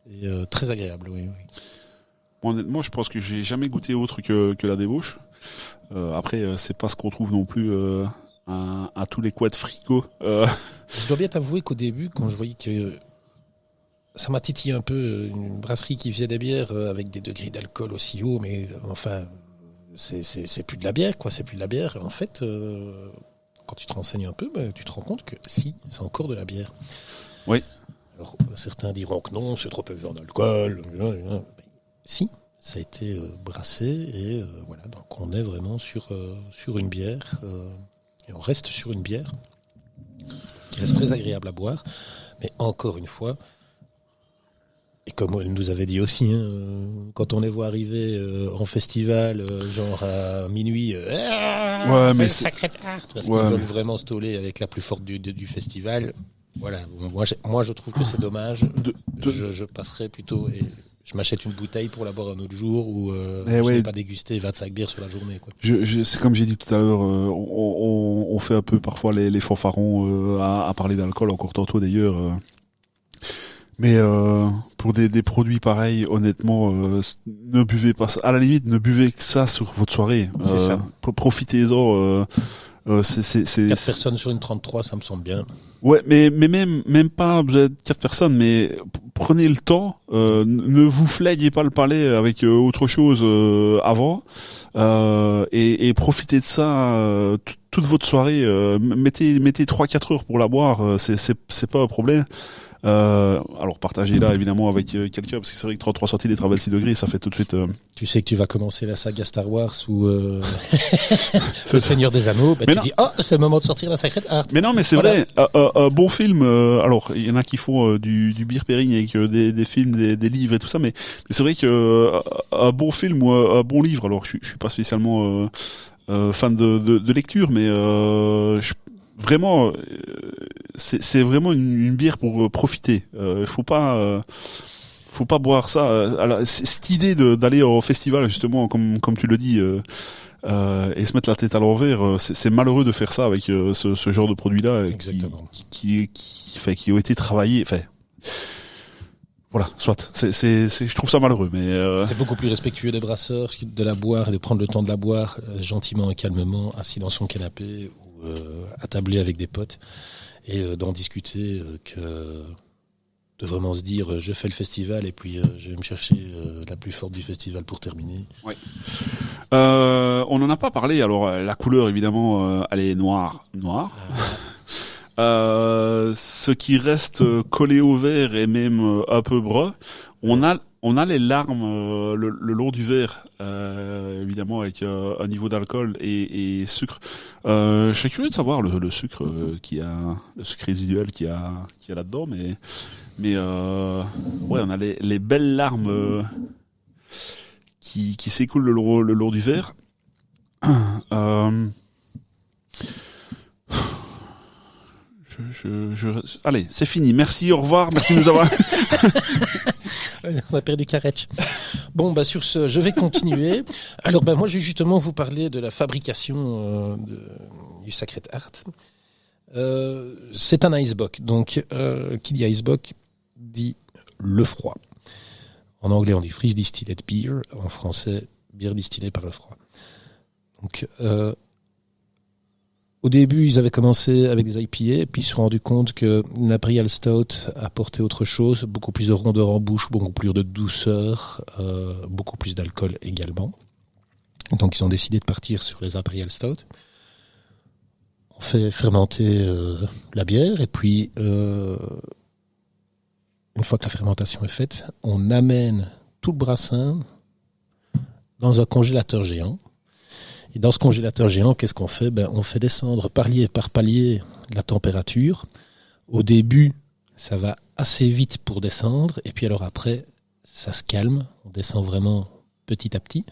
Et très agréable, oui. Honnêtement, je pense que j'ai jamais goûté autre que la débauche. Après, c'est pas ce qu'on trouve non plus à tous les coins de frigo. Je dois bien t'avouer qu'au début, quand je voyais que ça m'a titillé un peu, une brasserie qui faisait des bières avec des degrés d'alcool aussi hauts, mais enfin, c'est plus de la bière, quoi. C'est plus de la bière. En fait, quand tu te renseignes un peu, tu te rends compte que si, c'est encore de la bière. Oui. Alors, certains diront que non, c'est trop peu en alcool. Si, ça a été brassé et voilà. Donc, on est vraiment sur une bière et on reste sur une bière qui reste très agréable à boire. Mais encore une fois, et comme elle nous avait dit aussi, quand on les voit arriver en festival, genre à minuit, mais Sacré-Heart, parce qu'ils veulent vraiment se toller avec la plus forte du festival. Voilà, moi je trouve que c'est dommage. Je passerai plutôt et je m'achète une bouteille pour la boire un autre jour ou je ne vais pas déguster 25 bières sur la journée, quoi. C'est comme j'ai dit tout à l'heure, on fait un peu parfois les fanfarons à parler d'alcool, encore tantôt d'ailleurs. Mais pour des produits pareils, honnêtement, ne buvez pas ça. À la limite, ne buvez que ça sur votre soirée. C'est ça. Profitez-en. 4 personnes sur une 33, ça me semble bien. Ouais, mais même pas vous êtes 4 personnes, mais prenez le temps. Ne vous flayez pas le palais avec autre chose avant. Et profitez de ça toute votre soirée. Mettez 3-4 heures pour la boire. C'est pas un problème. Alors partagez-la évidemment avec quelqu'un, parce que c'est vrai que 33 centilitres à 26 degrés, ça fait tout de suite... Tu sais que tu vas commencer la saga Star Wars ou le Seigneur des Anneaux, tu dis c'est le moment de sortir la Sacred Heart. Mais non, mais c'est vrai, un bon film, alors il y en a qui font du beer pairing avec des films, des livres et tout ça, mais c'est vrai que un bon film ou un bon livre, alors je suis pas spécialement fan de lecture, mais vraiment c'est vraiment une bière pour profiter. Faut pas boire ça. Alors, cette idée d'aller au festival justement, comme tu le dis, et se mettre la tête à l'envers, c'est malheureux de faire ça avec ce genre de produit-là qui ont été travaillés. Enfin, voilà, soit. Je trouve ça malheureux, mais c'est beaucoup plus respectueux des brasseurs de la boire et de prendre le temps de la boire gentiment et calmement, assis dans son canapé ou attablé avec des potes et d'en discuter que de vraiment se dire je fais le festival et puis je vais me chercher la plus forte du festival pour terminer. Oui. On n'en a pas parlé. Alors la couleur évidemment, elle est noire. Ce qui reste collé au verre et même un peu brun, on a les larmes le long du verre, évidemment avec un niveau d'alcool et sucre. Je suis curieux de savoir le sucre le sucre résiduel qu'il y a là-dedans, mais ouais, on a les belles larmes qui s'écoulent le long du verre. Allez, c'est fini. Merci, au revoir. Merci de nous avoir. On a perdu Karetch. Bon, sur ce, je vais continuer. Alors, moi, je vais justement vous parler de la fabrication du Sacred Heart. C'est un icebox. Donc, qui dit icebox dit le froid. En anglais, on dit freeze distilled beer. En français, bière distillée par le froid. Donc, au début, ils avaient commencé avec des IPA, puis ils se sont rendus compte que l'Imperial Stout apportait autre chose, beaucoup plus de rondeur en bouche, beaucoup plus de douceur, beaucoup plus d'alcool également. Donc, ils ont décidé de partir sur les Imperial Stout. On fait fermenter la bière, et puis, une fois que la fermentation est faite, on amène tout le brassin dans un congélateur géant. Et dans ce congélateur géant, qu'est-ce qu'on fait ? On fait descendre palier par palier la température. Au début, ça va assez vite pour descendre. Et puis alors après, ça se calme. On descend vraiment petit à petit.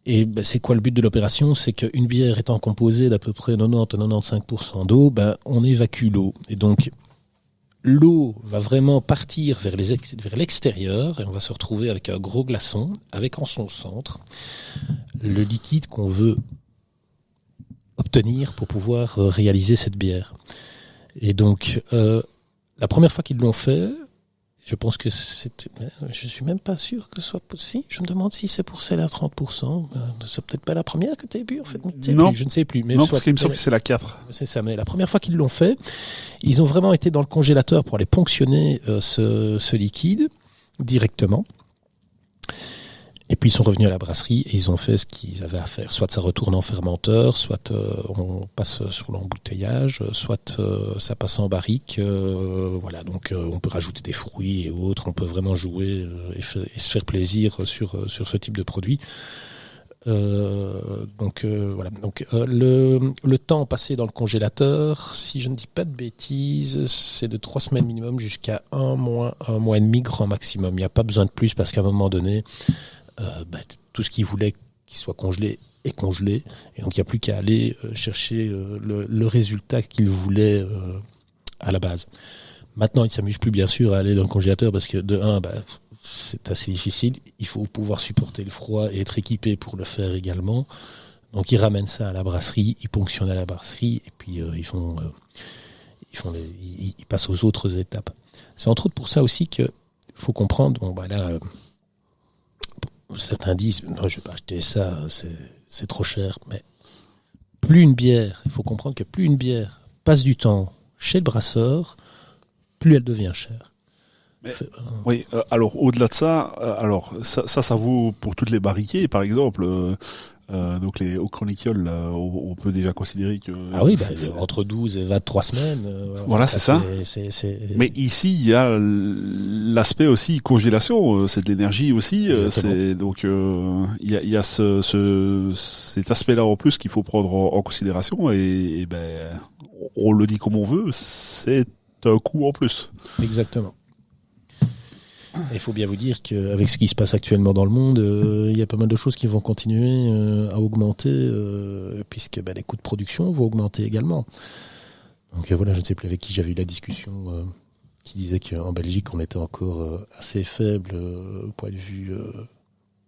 Et c'est quoi le but de l'opération ? C'est qu'une bière étant composée d'à peu près 90-95% d'eau, on évacue l'eau. Et donc, l'eau va vraiment partir vers l'extérieur et on va se retrouver avec un gros glaçon, avec en son centre le liquide qu'on veut obtenir pour pouvoir réaliser cette bière. Et donc, la première fois qu'ils l'ont fait, je pense que c'était... Je suis même pas sûr que ce soit possible. Je me demande si c'est pour celle à 30%. C'est peut-être pas la première que tu as bu, en fait. Non. Je ne sais plus. Mais non, parce qu'il me semble que c'est la 4. C'est ça, mais la première fois qu'ils l'ont fait, ils ont vraiment été dans le congélateur pour aller ponctionner ce liquide directement. Et puis ils sont revenus à la brasserie et ils ont fait ce qu'ils avaient à faire. Soit ça retourne en fermenteur, soit on passe sur l'embouteillage, soit ça passe en barrique. Voilà, donc on peut rajouter des fruits et autres. On peut vraiment jouer et se faire plaisir sur ce type de produit. Voilà. Donc le temps passé dans le congélateur, si je ne dis pas de bêtises, c'est de 3 semaines minimum jusqu'à un mois et demi grand maximum. Il n'y a pas besoin de plus parce qu'à un moment donné, tout ce qu'ils voulaient qu'il soit congelé est congelé, et donc il n'y a plus qu'à aller chercher le résultat qu'ils voulaient à la base. Maintenant, ils ne s'amusent plus bien sûr à aller dans le congélateur parce que de un, c'est assez difficile. Il faut pouvoir supporter le froid et être équipé pour le faire également. Donc ils ramènent ça à la brasserie, ils ponctionnent à la brasserie et puis ils passent aux autres étapes. C'est entre autres pour ça aussi que faut comprendre. Certains disent non, je vais pas acheter ça, c'est trop cher. Mais il faut comprendre que plus une bière passe du temps chez le brasseur, plus elle devient chère. Oui, alors au-delà de ça, ça vaut pour toutes les barriquées, par exemple. Donc les Oak Chronicles, là, on peut déjà considérer que... Ah oui, c'est entre 12 et 23 semaines. Voilà, c'est ça. Mais ici, il y a l'aspect aussi congélation, c'est de l'énergie aussi. Donc il y a cet aspect-là en plus qu'il faut prendre en considération. Et on le dit comme on veut, c'est un coût en plus. Exactement. Il faut bien vous dire qu'avec ce qui se passe actuellement dans le monde, il y a pas mal de choses qui vont continuer à augmenter, puisque les coûts de production vont augmenter également. Donc voilà, je ne sais plus avec qui j'avais eu la discussion qui disait qu'en Belgique, on était encore assez faible au point de vue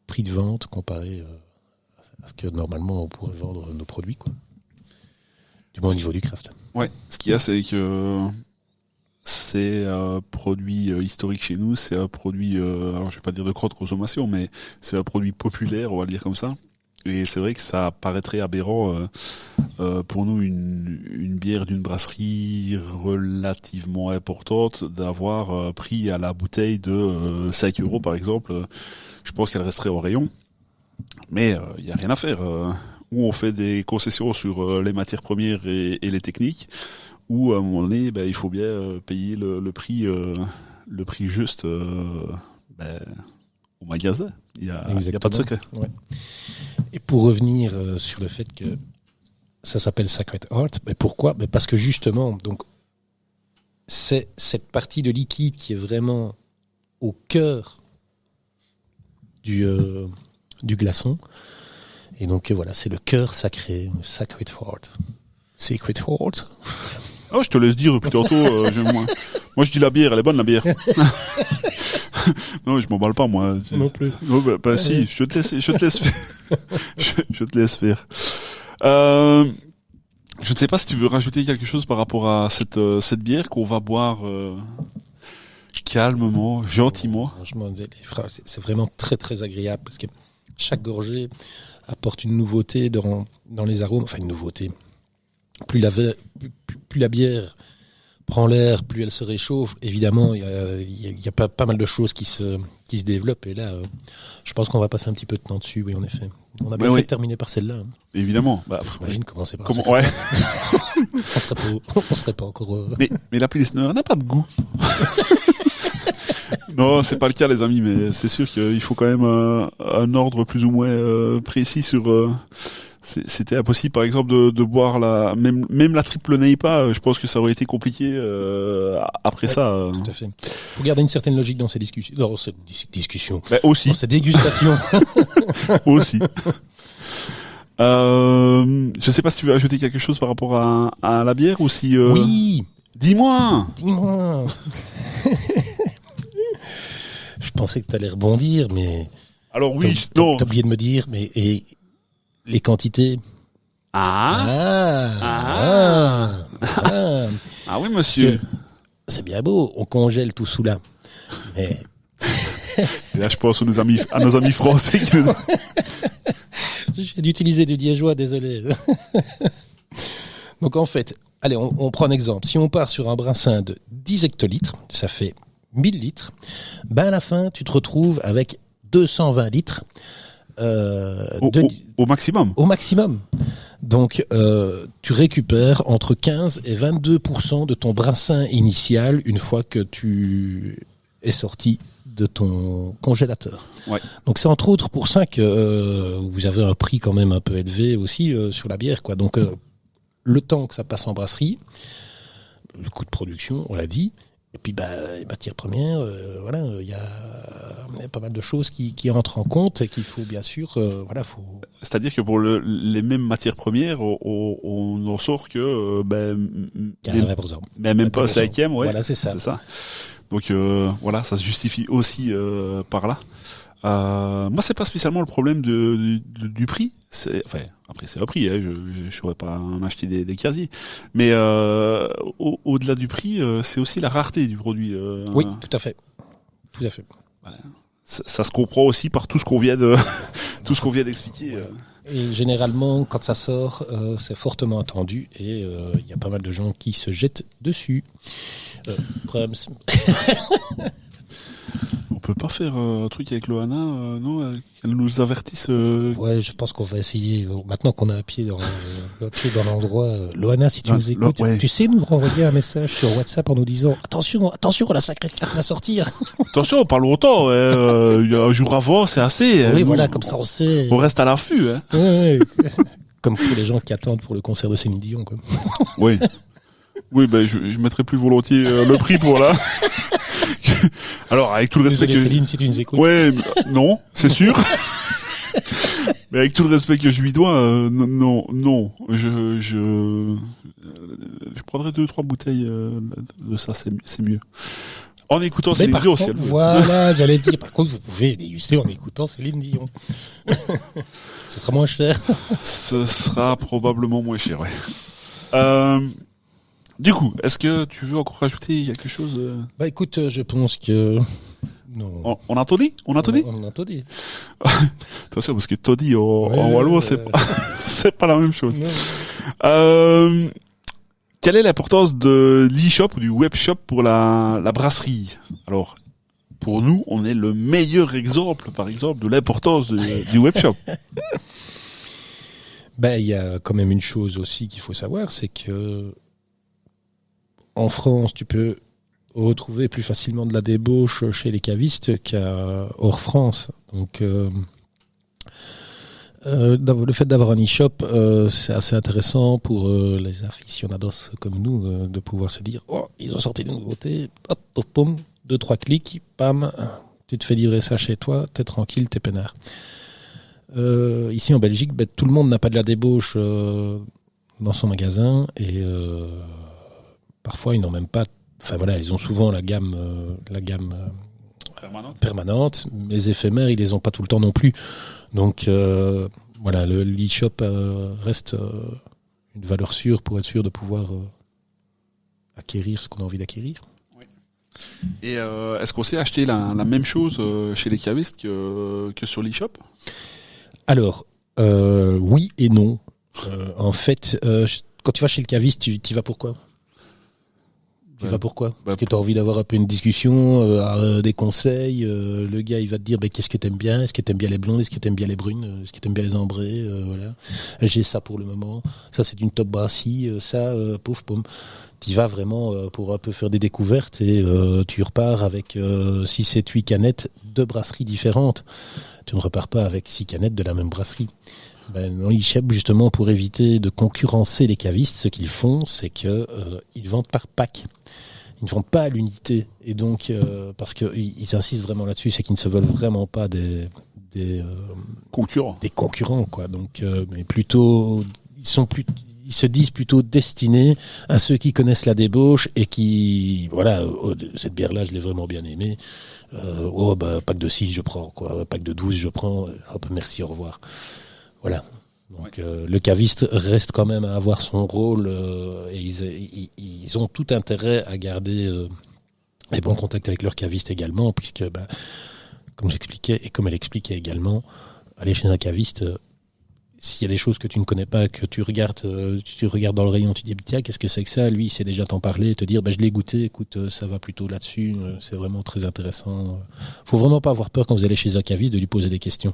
prix de vente comparé à ce que normalement on pourrait vendre nos produits, quoi. Du moins au niveau du craft. Ouais, ce qu'il y a, c'est que c'est un produit historique chez nous, c'est un produit, alors je vais pas dire de grande consommation, mais c'est un produit populaire, on va le dire comme ça. Et c'est vrai que ça paraîtrait aberrant pour nous, une bière d'une brasserie relativement importante, d'avoir pris à la bouteille de 5 € par exemple. Je pense qu'elle resterait au rayon, mais il y a rien à faire. Où on fait des concessions sur les matières premières et les techniques, où à un moment donné, il faut bien payer le prix juste au magasin. Il y a pas de secret. Ouais. Et pour revenir sur le fait que ça s'appelle Sacred Heart, pourquoi ? Parce que justement, donc, c'est cette partie de liquide qui est vraiment au cœur du glaçon. Et donc voilà, c'est le cœur sacré, Sacred Heart. Secret Heart. Oh, je te laisse dire depuis tantôt. Moi, je dis la bière, elle est bonne la bière. Non, je m'emballe pas moi. Non plus. Non, si, je te laisse faire. je te laisse faire. Je ne sais pas si tu veux rajouter quelque chose par rapport à cette bière qu'on va boire calmement, gentiment. Franchement, c'est vraiment très très agréable parce que chaque gorgée apporte une nouveauté dans les arômes. Enfin, une nouveauté. Plus la bière prend l'air, plus elle se réchauffe. Évidemment, il y a pas mal de choses qui se développent. Et là, je pense qu'on va passer un petit peu de temps dessus, oui, en effet. On a bien fait de terminer par celle-là. Hein. Évidemment. T'imagines comment c'est pas ouais. on serait pas encore... Mais la Pilsner n'a pas de goût. Non, c'est pas le cas, les amis, mais c'est sûr qu'il faut quand même un ordre plus ou moins précis sur... C'était impossible, par exemple, de boire même la triple Neipa. Je pense que ça aurait été compliqué après ça. Tout à fait. Faut garder une certaine logique dans ces discussions. Dans cette discussion. Aussi. Dans ces dégustations. Aussi. Je sais pas si tu veux ajouter quelque chose par rapport à la bière ou si. Oui. Dis-moi. Je pensais que tu allais rebondir, mais. Alors oui, t'as oublié de me dire, mais les quantités. Ah oui, monsieur. C'est bien beau, on congèle tout sous là. Mais... Et là, je pense à nos amis français qui nous... J'ai d'utiliser du liégeois, désolé. Donc en fait, allez, on prend un exemple. Si on part sur un brassin de 10 hectolitres, ça fait 1000 litres. À la fin, tu te retrouves avec 220 litres. Au maximum. Au maximum. Donc, tu récupères entre 15 et 22% de ton brassin initial une fois que tu es sorti de ton congélateur. Ouais. Donc, c'est entre autres pour ça que vous avez un prix quand même un peu élevé aussi sur la bière, quoi. Donc, le temps que ça passe en brasserie, le coût de production, on l'a dit, et puis les matières premières, voilà, il y a pas mal de choses qui entrent en compte et qu'il faut bien sûr, faut. C'est-à-dire que pour les mêmes matières premières, on n'en sort que même pas 5e, ouais. Voilà, c'est ça. Donc voilà, ça se justifie aussi par là. Moi, c'est pas spécialement le problème du prix. Après c'est le prix. Hein, je saurais pas en acheter des casiers. Mais au-delà du prix, c'est aussi la rareté du produit. Oui, tout à fait. Tout à fait. Ça se comprend aussi par tout ce qu'on vient d'expliquer. Et généralement, quand ça sort, c'est fortement attendu et il y a pas mal de gens qui se jettent dessus. peut pas faire un truc avec Loana, non, qu'elle nous avertisse. Ouais, je pense qu'on va essayer. Maintenant qu'on a un pied dans l'endroit, Loana, si tu nous écoutes, tu sais nous renvoyer un message sur WhatsApp en nous disant attention, la secrétaire va sortir. Attention, pas longtemps. Il y a un jour avant, c'est assez. Oui, voilà, comme ça on sait. On reste à l'affût. Hein. Ouais. Comme pour les gens qui attendent pour le concert de Céline Dion, quoi. Oui. Oui, ben je mettrais plus volontiers le prix pour là. Alors, avec tout le respect Désolé, Céline, si tu nous écoutes. Ouais, non, c'est sûr. Mais avec tout le respect que je lui dois, non, je prendrais 2-3 bouteilles de ça, c'est mieux. En écoutant Céline Dion, si elle veut. Voilà, j'allais dire. Par contre, vous pouvez déguster en écoutant Céline Dion. Ce sera moins cher. Ce sera probablement moins cher, ouais. Du coup, est-ce que tu veux encore rajouter quelque chose Bah écoute, je pense que non. On a tout dit. On a tout dit. Attention, parce que Toddy en wallon, c'est pas la même chose. Quelle est l'importance de l'e-shop ou du web-shop pour la brasserie? Alors, pour nous, on est le meilleur exemple, par exemple, de l'importance du web-shop. Ben, il y a quand même une chose aussi qu'il faut savoir, c'est que en France, tu peux retrouver plus facilement de la débauche chez les cavistes qu'à hors France. Donc, le fait d'avoir un e-shop, c'est assez intéressant pour les aficionados comme nous, de pouvoir se dire, oh, ils ont sorti des nouveautés, hop, hop, pom, 2-3 clics, pam, tu te fais livrer ça chez toi, t'es tranquille, t'es peinard. Ici en Belgique, ben, tout le monde n'a pas de la débauche dans son magasin et parfois ils n'ont même pas. Enfin voilà, ils ont souvent la gamme permanente, mais les éphémères ils les ont pas tout le temps non plus. Donc voilà, le e-shop reste une valeur sûre pour être sûr de pouvoir acquérir ce qu'on a envie d'acquérir. Oui. Et est-ce qu'on sait acheter la même chose chez les cavistes que sur l'e-shop? Alors oui et non. En fait, quand tu vas chez le caviste, tu vas pourquoi? Tu vas pourquoi? Parce que tu as envie d'avoir un peu une discussion, des conseils. Le gars, il va te dire qu'est-ce que t'aimes bien? Est-ce que t'aimes bien les blondes? Est-ce que t'aimes bien les brunes? Est-ce que t'aimes bien les ambrées? Voilà. J'ai ça pour le moment. Ça, c'est une top brasserie. Ça, pauvre pomme. Tu vas vraiment pour un peu faire des découvertes et tu repars avec 6, 7, 8 canettes de brasseries différentes. Tu ne repars pas avec 6 canettes de la même brasserie. Non, ils cherchent justement pour éviter de concurrencer les cavistes. Ce qu'ils font, c'est que ils vendent par pack. Ils ne vendent pas à l'unité. Et donc, parce qu'ils insistent vraiment là-dessus, c'est qu'ils ne se veulent vraiment pas des concurrents. Des concurrents, quoi. Donc, mais plutôt, ils se disent plutôt destinés à ceux qui connaissent la débauche et qui, voilà, cette bière-là, je l'ai vraiment bien aimée. Pack de 6, je prends, quoi. Pack de 12, je prends. Hop, merci, au revoir. Voilà. Donc le caviste reste quand même à avoir son rôle et ils ont tout intérêt à garder les bons contacts avec leur caviste également, puisque comme j'expliquais et comme elle expliquait également, aller chez un caviste, s'il y a des choses que tu ne connais pas, que tu regardes dans le rayon, tu dis tiens, qu'est-ce que c'est que ça? Lui, il sait déjà t'en parler, te dire je l'ai goûté, écoute, ça va plutôt là-dessus, c'est vraiment très intéressant. Faut vraiment pas avoir peur quand vous allez chez un caviste de lui poser des questions.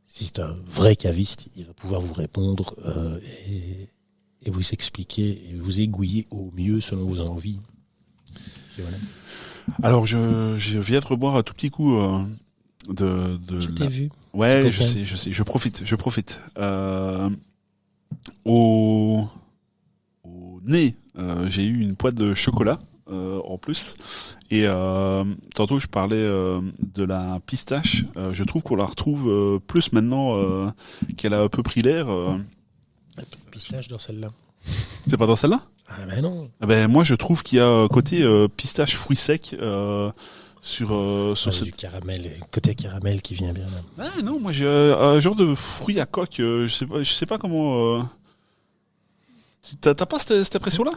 Si c'est un vrai caviste, il va pouvoir vous répondre et vous expliquer et vous aiguiller au mieux selon vos envies. Et voilà. Alors, je viens de reboire un tout petit coup de je t'ai vu. Ouais, je sais. Je profite. Au nez, j'ai eu une poêle de chocolat. En plus et tantôt je parlais de la pistache, je trouve qu'on la retrouve plus maintenant qu'elle a un peu pris l'air. Pistache dans celle-là. C'est pas dans celle-là? Ah ben non. Moi je trouve qu'il y a côté pistache fruits secs sur du caramel, côté caramel qui vient bien là. Ah non, moi j'ai un genre de fruit à coque, je sais pas comment t'as pas cette impression là?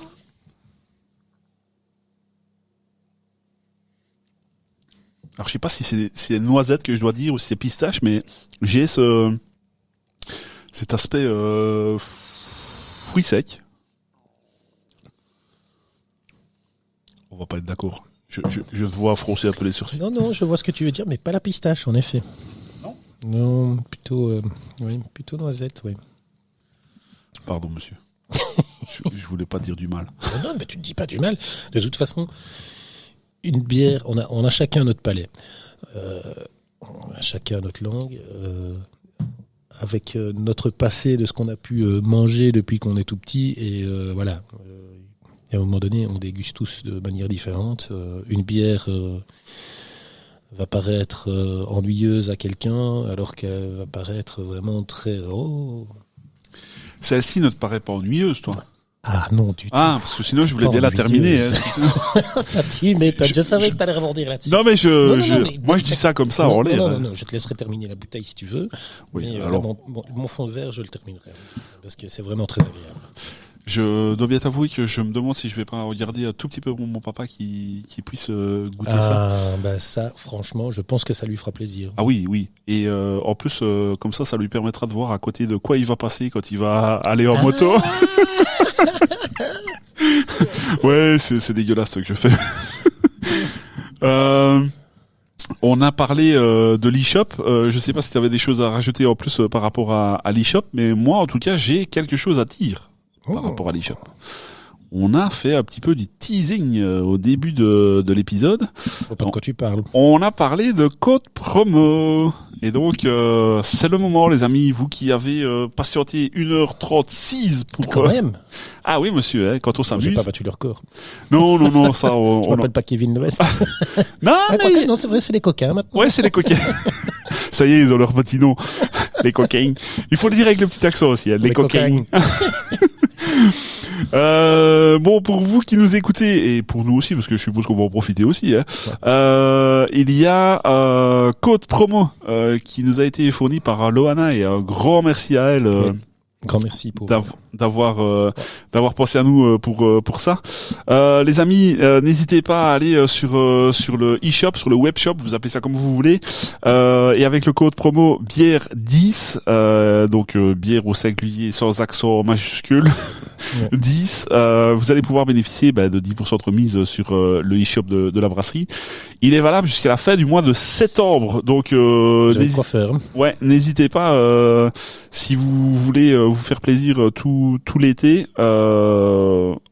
Alors je sais pas si c'est noisette que je dois dire ou si c'est pistache, mais j'ai cet aspect fruits secs. On va pas être d'accord. Je te vois froncer un peu les sourcils. Non, je vois ce que tu veux dire, mais pas la pistache, en effet. Non, plutôt noisette, oui. Pardon, monsieur. je voulais pas dire du mal. Non, mais tu ne dis pas du mal. De toute façon, une bière, on a chacun notre palais. On a chacun notre langue. Avec notre passé de ce qu'on a pu manger depuis qu'on est tout petit. Et voilà. Et à un moment donné, on déguste tous de manière différente. Une bière va paraître ennuyeuse à quelqu'un, alors qu'elle va paraître vraiment très... Oh. Celle-ci ne te paraît pas ennuyeuse, toi? Ah non, du tout. Ah, parce que sinon je voulais bien la terminer. Ça tue, mais je savais que t'allais rebondir là-dessus. Non, mais moi je dis ça comme ça en l'air. Non, je te laisserai terminer la bouteille si tu veux. Oui, mais alors... mon fond de verre, je le terminerai. Parce que c'est vraiment très agréable. Je dois bien t'avouer que je me demande si je vais pas regarder un tout petit peu mon papa qui puisse goûter ça. Ah, bah ça, franchement, je pense que ça lui fera plaisir. Ah oui. Et en plus, comme ça lui permettra de voir à côté de quoi il va passer quand il va aller en moto. Ouais, c'est dégueulasse ce que je fais. On a parlé de l'e-shop. Je sais pas si tu avais des choses à rajouter en plus par rapport à l'e-shop, mais moi, en tout cas, j'ai quelque chose à dire par rapport à l'e-shop. On a fait un petit peu du teasing au début de l'épisode. Je sais pas de quoi tu parles. On a parlé de code promo. Et donc, c'est le moment, les amis, vous qui avez patienté 1h36 pour... Quand même. Ah oui, monsieur, hein, quand on s'amuse... J'ai pas battu le record. Non, ça... Je m'appelle pas Kevin Lewest. Non, mais... Non, c'est vrai, c'est les coquins maintenant. Ouais, c'est les coquins. Ça y est, ils ont leur petit nom. Les coquins. Il faut le dire avec le petit accent aussi, hein, les coquins. Bon, pour vous qui nous écoutez, et pour nous aussi, parce que je suppose qu'on va en profiter aussi, hein, il y a code promo qui nous a été fourni par Loana, et un grand merci à elle. Grand merci pour d'avoir pensé à nous pour ça. Les amis, n'hésitez pas à aller sur le e-shop, sur le web shop, vous appelez ça comme vous voulez, et avec le code promo bière 10, donc bière au singulier sans accent majuscule. Ouais. 10, vous allez pouvoir bénéficier de 10% de remise sur le e-shop de la brasserie. Il est valable jusqu'à la fin du mois de septembre, donc n'hésitez pas si vous voulez vous faire plaisir tout l'été,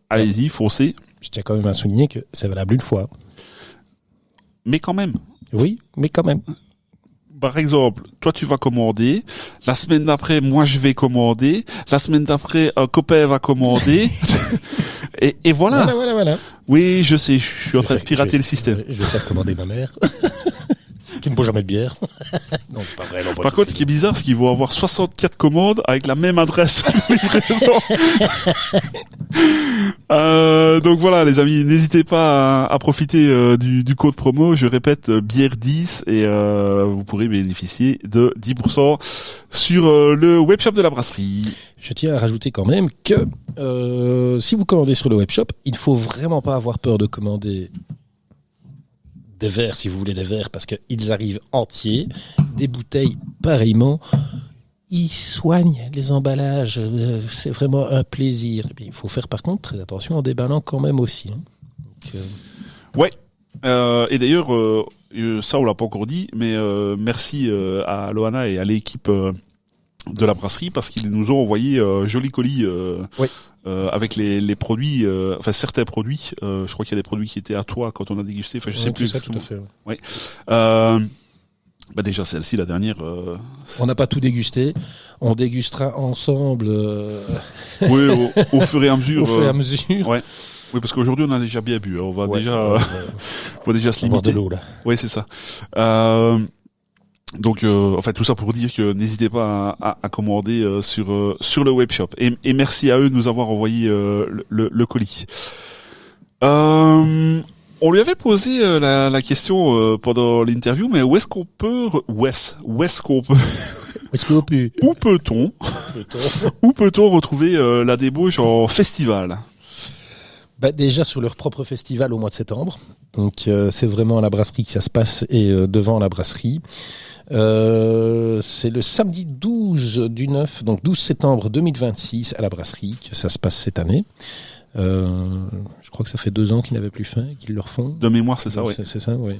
allez-y, foncez. Je tiens quand même à souligner que c'est valable une fois. Mais quand même. Oui, mais quand même. Par exemple, toi tu vas commander, la semaine d'après moi je vais commander, la semaine d'après un copain va commander, et voilà. Voilà. Oui, je sais, je suis en train de pirater le système. Je vais faire commander ma mère. Qui ne boit jamais de bière. Non, c'est pas vrai. Par contre, ce qui est bizarre, c'est qu'ils vont avoir 64 commandes avec la même adresse de livraison. Donc voilà, les amis, n'hésitez pas à profiter du code promo. Je répète, bière 10, et vous pourrez bénéficier de 10% sur le webshop de la brasserie. Je tiens à rajouter quand même que si vous commandez sur le webshop, il ne faut vraiment pas avoir peur de commander des verres, si vous voulez des verres, parce qu'ils arrivent entiers, des bouteilles pareillement. Ils soignent les emballages, c'est vraiment un plaisir. Il faut faire par contre très attention en déballant quand même aussi. Donc, ouais. Et d'ailleurs, ça on l'a pas encore dit, mais merci à Loana et à l'équipe de la brasserie, parce qu'ils nous ont envoyé joli colis avec les produits, enfin certains produits. Je crois qu'il y a des produits qui étaient à toi quand on a dégusté. Enfin, je sais plus exactement. Tout à fait. Ouais. Déjà celle-ci, la dernière. On n'a pas tout dégusté. On dégustera ensemble. Oui, au fur et à mesure. Au fur et à mesure. Ouais. Oui, parce qu'aujourd'hui on a déjà bien bu. On va déjà se limiter. Avoir de l'eau là. Oui, c'est ça. Donc, en fait, tout ça pour dire que n'hésitez pas à commander sur le webshop. Et merci à eux de nous avoir envoyé le colis. On lui avait posé la question pendant l'interview, mais où peut-on retrouver la débauche en festival? Déjà sur leur propre festival au mois de septembre. Donc c'est vraiment à la brasserie que ça se passe, et devant la brasserie. C'est le samedi 12 septembre 2026 à la brasserie que ça se passe cette année. Je crois que ça fait 2 ans qu'ils n'avaient plus faim, qu'ils le refont. De mémoire, c'est ça, oui. C'est ça, oui.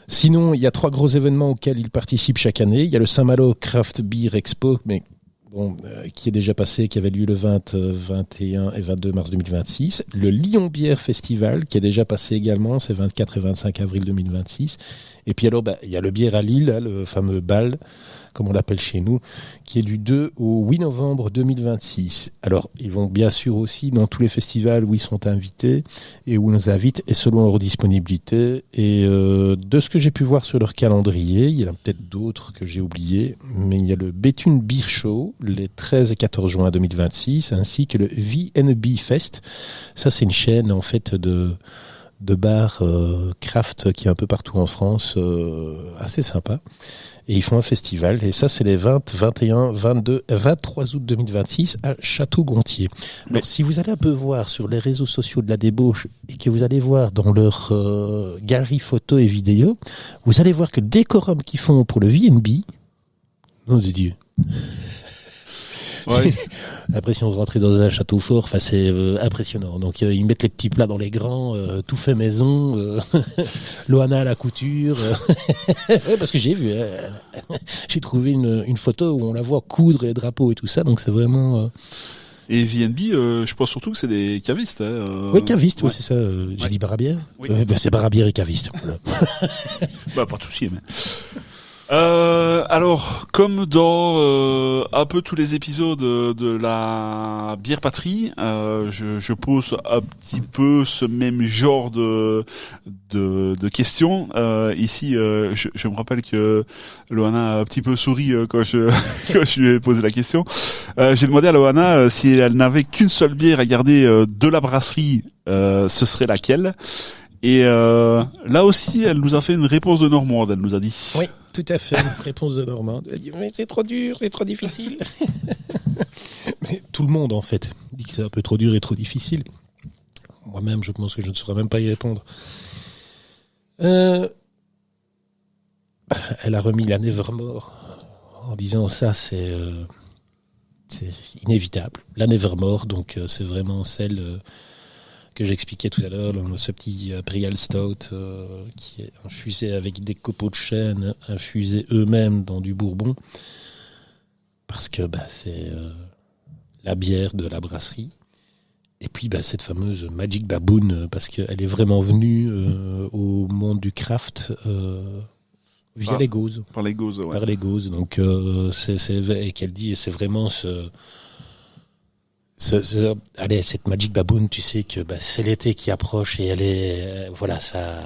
Sinon, il y a 3 gros événements auxquels ils participent chaque année. Il y a le Saint-Malo Craft Beer Expo, mais qui est déjà passé, qui avait lieu le 20, 21 et 22 mars 2026. Le Lyon Beer Festival, qui est déjà passé également, c'est 24 et 25 avril 2026. Et puis alors, il y a le bière à Lille, hein, le fameux bal, comme on l'appelle chez nous, qui est du 2 au 8 novembre 2026. Alors, ils vont bien sûr aussi dans tous les festivals où ils sont invités et où ils nous invitent, et selon leur disponibilité. Et de ce que j'ai pu voir sur leur calendrier, il y en a peut-être d'autres que j'ai oubliés, mais il y a le Béthune Beer Show, les 13 et 14 juin 2026, ainsi que le VNB Fest. Ça, c'est une chaîne, en fait, de bars craft qui est un peu partout en France, assez sympa. Et ils font un festival, et ça c'est les 20, 21, 22, 23 août 2026 à Château-Gontier. Alors si vous allez un peu voir sur les réseaux sociaux de la débauche, et que vous allez voir dans leur galerie photo et vidéo, vous allez voir que le décorum qu'ils font pour le VNB, non de Dieu. Ouais. L'impression de rentrer dans un château fort, c'est impressionnant. Donc ils mettent les petits plats dans les grands, tout fait maison, Loana à la couture. Ouais, parce que j'ai vu, j'ai trouvé une photo où on la voit coudre les drapeaux et tout ça, donc c'est vraiment... Et VNB, je pense surtout que c'est des cavistes. Oui, cavistes, ouais. C'est ça. J'ai dit barabière. Oui. C'est barabière et caviste. Voilà. Pas de souci, mais... alors, comme dans un peu tous les épisodes de la bière patrie, je pose un petit peu ce même genre de questions. Ici, je me rappelle que Loana a un petit peu souri quand je lui ai posé la question. J'ai demandé à Loana si elle n'avait qu'une seule bière à garder de la brasserie, ce serait laquelle. Et là aussi, elle nous a fait une réponse de Normande, elle nous a dit. Oui, tout à fait, une réponse de Normande. Elle dit, mais c'est trop dur, c'est trop difficile. Mais tout le monde, en fait, dit que c'est un peu trop dur et trop difficile. Moi-même, je pense que je ne saurais même pas y répondre. Elle a remis la Nevermore en disant ça, c'est inévitable. La Nevermore, donc c'est vraiment celle... que j'expliquais tout à l'heure, ce petit Imperial Stout qui est infusé avec des copeaux de chêne, infusés eux-mêmes dans du bourbon, parce que c'est la bière de la brasserie. Et puis cette fameuse Magic Baboon, parce qu'elle est vraiment venue au monde du craft via les gauzes. Par les gauzes, ouais. Par les gauzes, donc et qu'elle dit, c'est vraiment allez, cette Magic Baboon, tu sais que c'est l'été qui approche et elle est ça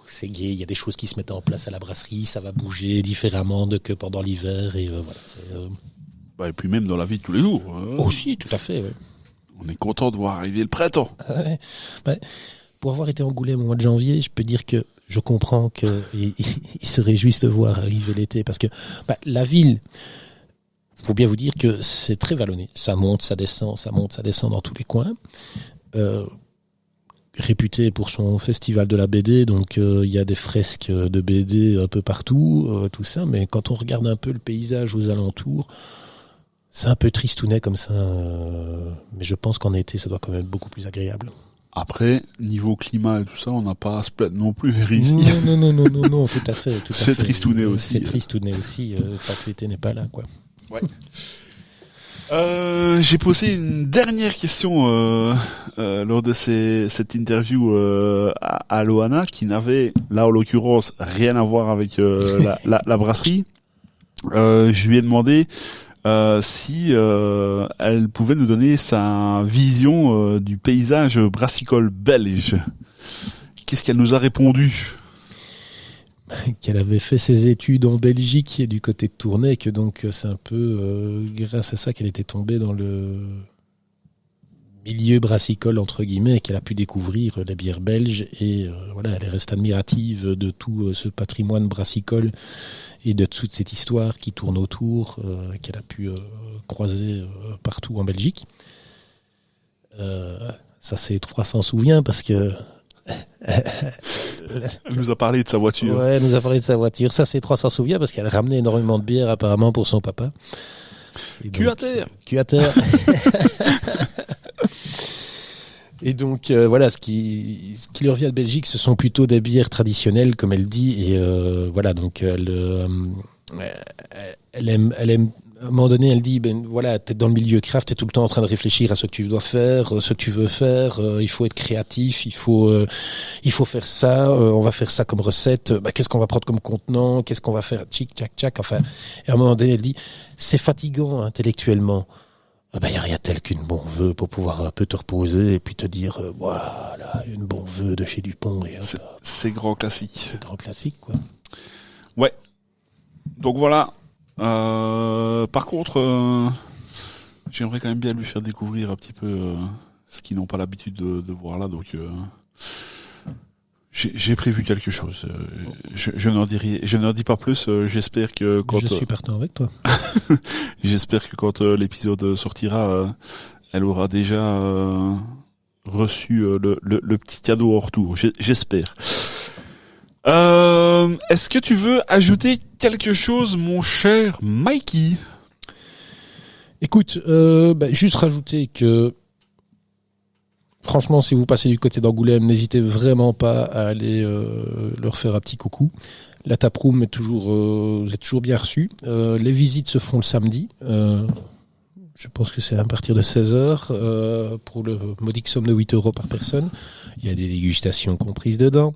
c'est gai, il y a des choses qui se mettent en place à la brasserie, ça va bouger différemment que pendant l'hiver et et puis même dans la vie de tous les jours. Aussi, tout à fait. Ouais. On est content de voir arriver le printemps. Pour avoir été à Angoulême au mois de janvier, je peux dire que je comprends qu'ils se réjouissent de voir arriver l'été, parce que la ville, faut bien vous dire que c'est très vallonné. Ça monte, ça descend dans tous les coins. Réputé pour son festival de la BD, donc il y a des fresques de BD un peu partout, tout ça. Mais quand on regarde un peu le paysage aux alentours, c'est un peu tristounet comme ça. Mais je pense qu'en été, ça doit quand même être beaucoup plus agréable. Après, niveau climat et tout ça, on n'a pas à se plaindre non plus vers ici. Non, tout à fait. C'est tristounet aussi. C'est tristounet aussi, tant que l'été n'est pas là, quoi. Ouais. J'ai posé une dernière question lors de cette interview à Loana, qui n'avait, là en l'occurrence, rien à voir avec la brasserie. Je lui ai demandé si elle pouvait nous donner sa vision du paysage brassicole belge. Qu'est-ce qu'elle nous a répondu ? Qu'elle avait fait ses études en Belgique et du côté de Tournai, que donc c'est un peu grâce à ça qu'elle était tombée dans le milieu brassicole entre guillemets, et qu'elle a pu découvrir la bière belge, et elle reste admirative de tout ce patrimoine brassicole et de toute cette histoire qui tourne autour, qu'elle a pu croiser partout en Belgique. Ça, c'est 300 souvient, parce que elle nous a parlé de sa voiture. Ouais, elle nous a parlé de sa voiture. Ça, c'est 300 souvient, parce qu'elle ramenait énormément de bière apparemment pour son papa. Cul à terre. Cul à terre. Et donc voilà, ce qui lui revient de Belgique, ce sont plutôt des bières traditionnelles, comme elle dit, et voilà, donc elle aime. À un moment donné, elle dit, ben voilà, t'es dans le milieu craft, t'es tout le temps en train de réfléchir à ce que tu dois faire, ce que tu veux faire. Il faut être créatif, il faut faire ça. On va faire ça comme recette. Qu'est-ce qu'on va prendre comme contenant? Qu'est-ce qu'on va faire? Tchic, tchac, tchac. Enfin, et à un moment donné, elle dit, c'est fatigant intellectuellement. Il y a rien tel qu'une bon vœu pour pouvoir un peu te reposer et puis te dire, voilà, une bon vœu de chez Dupont. Et c'est grand classique. C'est grand classique, quoi. Ouais. Donc voilà. Par contre, j'aimerais quand même bien lui faire découvrir un petit peu ce qu'ils n'ont pas l'habitude de voir là. Donc, j'ai prévu quelque chose. Je n'en dis pas plus. J'espère que quand je suis partant avec toi. J'espère que quand l'épisode sortira, elle aura déjà reçu le petit cadeau en retour. J'espère. Est-ce que tu veux ajouter quelque chose, mon cher Mikey? Écoute, juste rajouter que franchement, si vous passez du côté d'Angoulême, n'hésitez vraiment pas à aller leur faire un petit coucou. La taproom est vous êtes toujours bien reçus. Les visites se font le samedi. Je pense que c'est à partir de 16h pour le modique somme de 8 € par personne. Il y a des dégustations comprises dedans.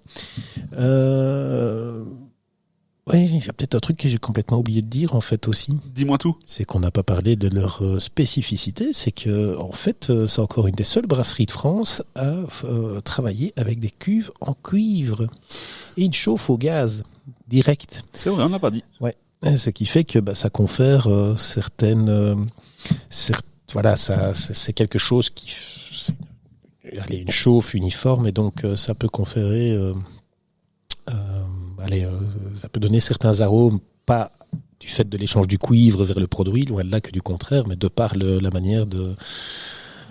Oui, il y a peut-être un truc que j'ai complètement oublié de dire en fait aussi. Dis-moi tout. C'est qu'on n'a pas parlé de leur spécificité. C'est que en fait, c'est encore une des seules brasseries de France à travailler avec des cuves en cuivre et une chauffe au gaz direct. C'est vrai, on n'a pas dit. Ouais. Ce qui fait que ça confère voilà, ça c'est quelque chose qui une chauffe uniforme et donc ça peut conférer ça peut donner certains arômes, pas du fait de l'échange du cuivre vers le produit, loin de là que du contraire, mais de par la manière de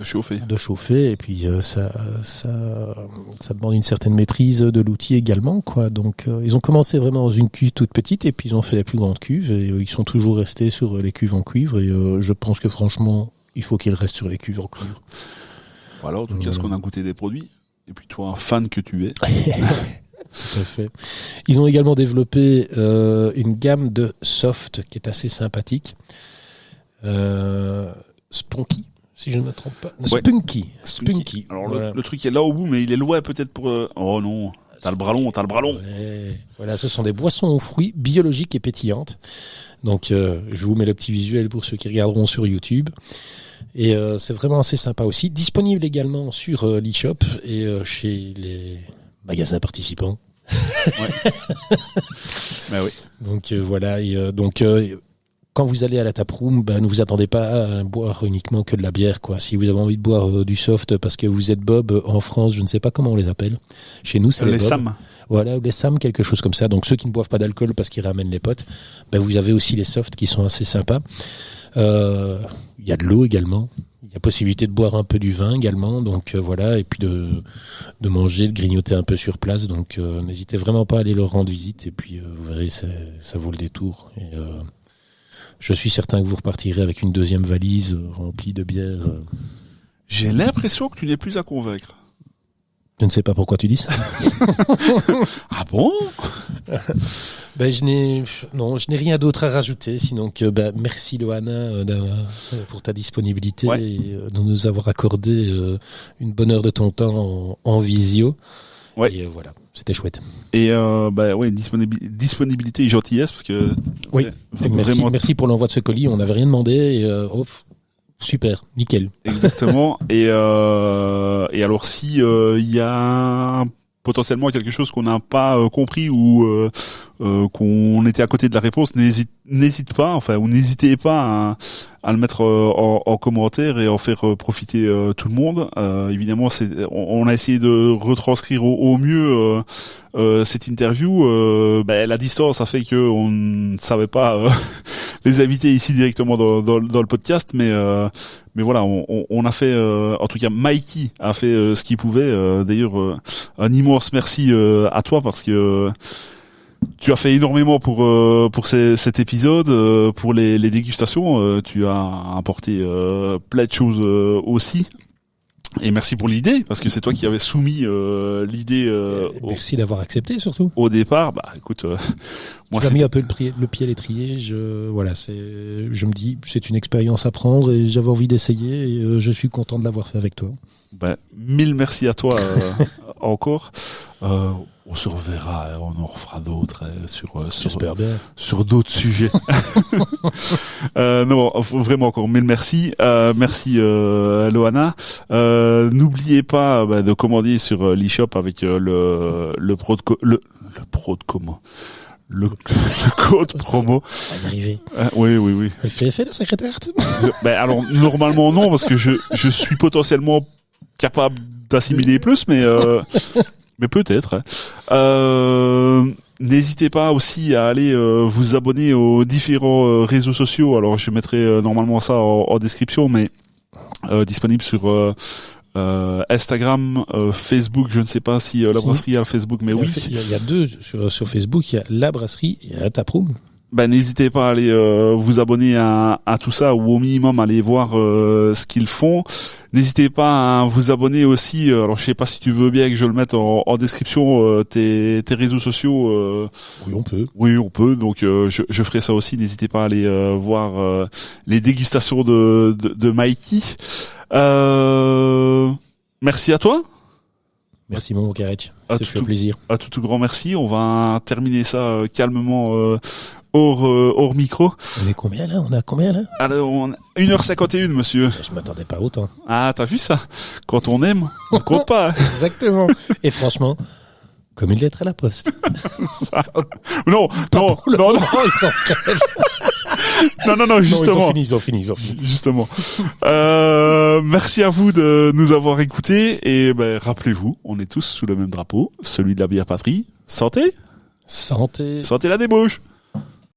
chauffer, et puis ça demande une certaine maîtrise de l'outil également, quoi. Donc ils ont commencé vraiment dans une cuve toute petite, et puis ils ont fait la plus grande cuve, et ils sont toujours restés sur les cuves en cuivre, et je pense que franchement, il faut qu'ils restent sur les cuves en cuivre. Voilà, en tout cas, ce qu'on a goûté des produits, et puis toi, un fan que tu es. Tout à fait. Ils ont également développé une gamme de soft qui est assez sympathique. Spunky, si je ne me trompe pas. Ouais. Spunky. Alors voilà. le truc est là au bout, mais il est loin peut-être pour... Oh non, t'as le bras long. Ouais. Voilà, ce sont des boissons aux fruits biologiques et pétillantes. Donc je vous mets le petit visuel pour ceux qui regarderont sur YouTube. Et c'est vraiment assez sympa aussi. Disponible également sur l'eShop et chez les magasins participants. Ouais. Ben oui. Donc voilà. Et quand vous allez à la taproom, ne vous attendez pas à boire uniquement que de la bière, quoi. Si vous avez envie de boire du soft parce que vous êtes Bob en France, je ne sais pas comment on les appelle. Chez nous, c'est les Sam. Voilà, ou les Sam, quelque chose comme ça. Donc ceux qui ne boivent pas d'alcool parce qu'ils ramènent les potes, vous avez aussi les softs qui sont assez sympas. Il y a de l'eau également. Il y a possibilité de boire un peu du vin également, donc voilà, et puis de manger, de grignoter un peu sur place. Donc n'hésitez vraiment pas à aller leur rendre visite, et puis vous verrez, ça vaut le détour. Et je suis certain que vous repartirez avec une deuxième valise remplie de bière. J'ai l'impression que tu n'es plus à convaincre. Je ne sais pas pourquoi tu dis ça. Ah bon? Je n'ai rien d'autre à rajouter, sinon que merci Loana pour ta disponibilité, ouais. Et de nous avoir accordé une bonne heure de ton temps en visio. Ouais. Et voilà, c'était chouette. Et disponibilité et gentillesse, parce que oui. Merci pour l'envoi de ce colis. On n'avait rien demandé. Et, super, nickel. Exactement. Et alors si il y a potentiellement quelque chose qu'on n'a pas compris ou qu'on était à côté de la réponse, n'hésitez pas à le mettre en commentaire et en faire profiter tout le monde. Évidemment, on a essayé de retranscrire au mieux cette interview. La distance a fait que on ne savait pas les inviter ici directement dans le podcast, mais voilà, on a fait, en tout cas Mikey a fait ce qu'il pouvait. D'ailleurs, un immense merci à toi, parce que tu as fait énormément pour cet épisode, pour les dégustations. Tu as apporté plein de choses aussi. Et merci pour l'idée, parce que c'est toi qui avais soumis l'idée Merci d'avoir accepté surtout. au départ. Bah écoute, moi J'ai mis un peu le pied à l'étrier. Je me dis, c'est une expérience à prendre et j'avais envie d'essayer et je suis content de l'avoir fait avec toi. Ben, mille merci à toi encore. On se reverra, on en refera d'autres J'espère bien. sur d'autres sujets. Non, vraiment encore mille merci. Merci Loana. N'oubliez pas de commander sur l'eShop avec le code promo. On va y arriver. Oui. Elle fait la secrétaire. Ben alors normalement non, parce que je suis potentiellement capable d'assimiler plus, mais peut-être. N'hésitez pas aussi à aller vous abonner aux différents réseaux sociaux. Alors je mettrai normalement ça en description, mais disponible sur Instagram, Facebook. Je ne sais pas si la brasserie a le Facebook, mais oui. Il y a deux sur Facebook. Il y a la brasserie et la taproom. Ben n'hésitez pas à aller vous abonner à tout ça, ou au minimum aller voir ce qu'ils font. N'hésitez pas à vous abonner aussi. Alors je sais pas si tu veux bien que je le mette en description, tes réseaux sociaux. Oui, on peut. Oui, on peut. Donc je ferai ça aussi. N'hésitez pas à aller voir les dégustations de Mikey. Merci à toi. Merci mon Karech. C'est fait plaisir. À tout grand merci. On va terminer ça calmement hors micro. On est combien là? On a combien là? Alors, 1h51, monsieur. Je m'attendais pas autant. Ah, t'as vu ça? Quand on aime, on compte pas. Exactement. Et franchement, comme une lettre à la poste. Ça... Non, ils sont non, justement. Non, ils ont fini. Justement. Merci à vous de nous avoir écoutés et rappelez-vous, on est tous sous le même drapeau, celui de la bière patrie. Santé! Santé! Santé la débauche!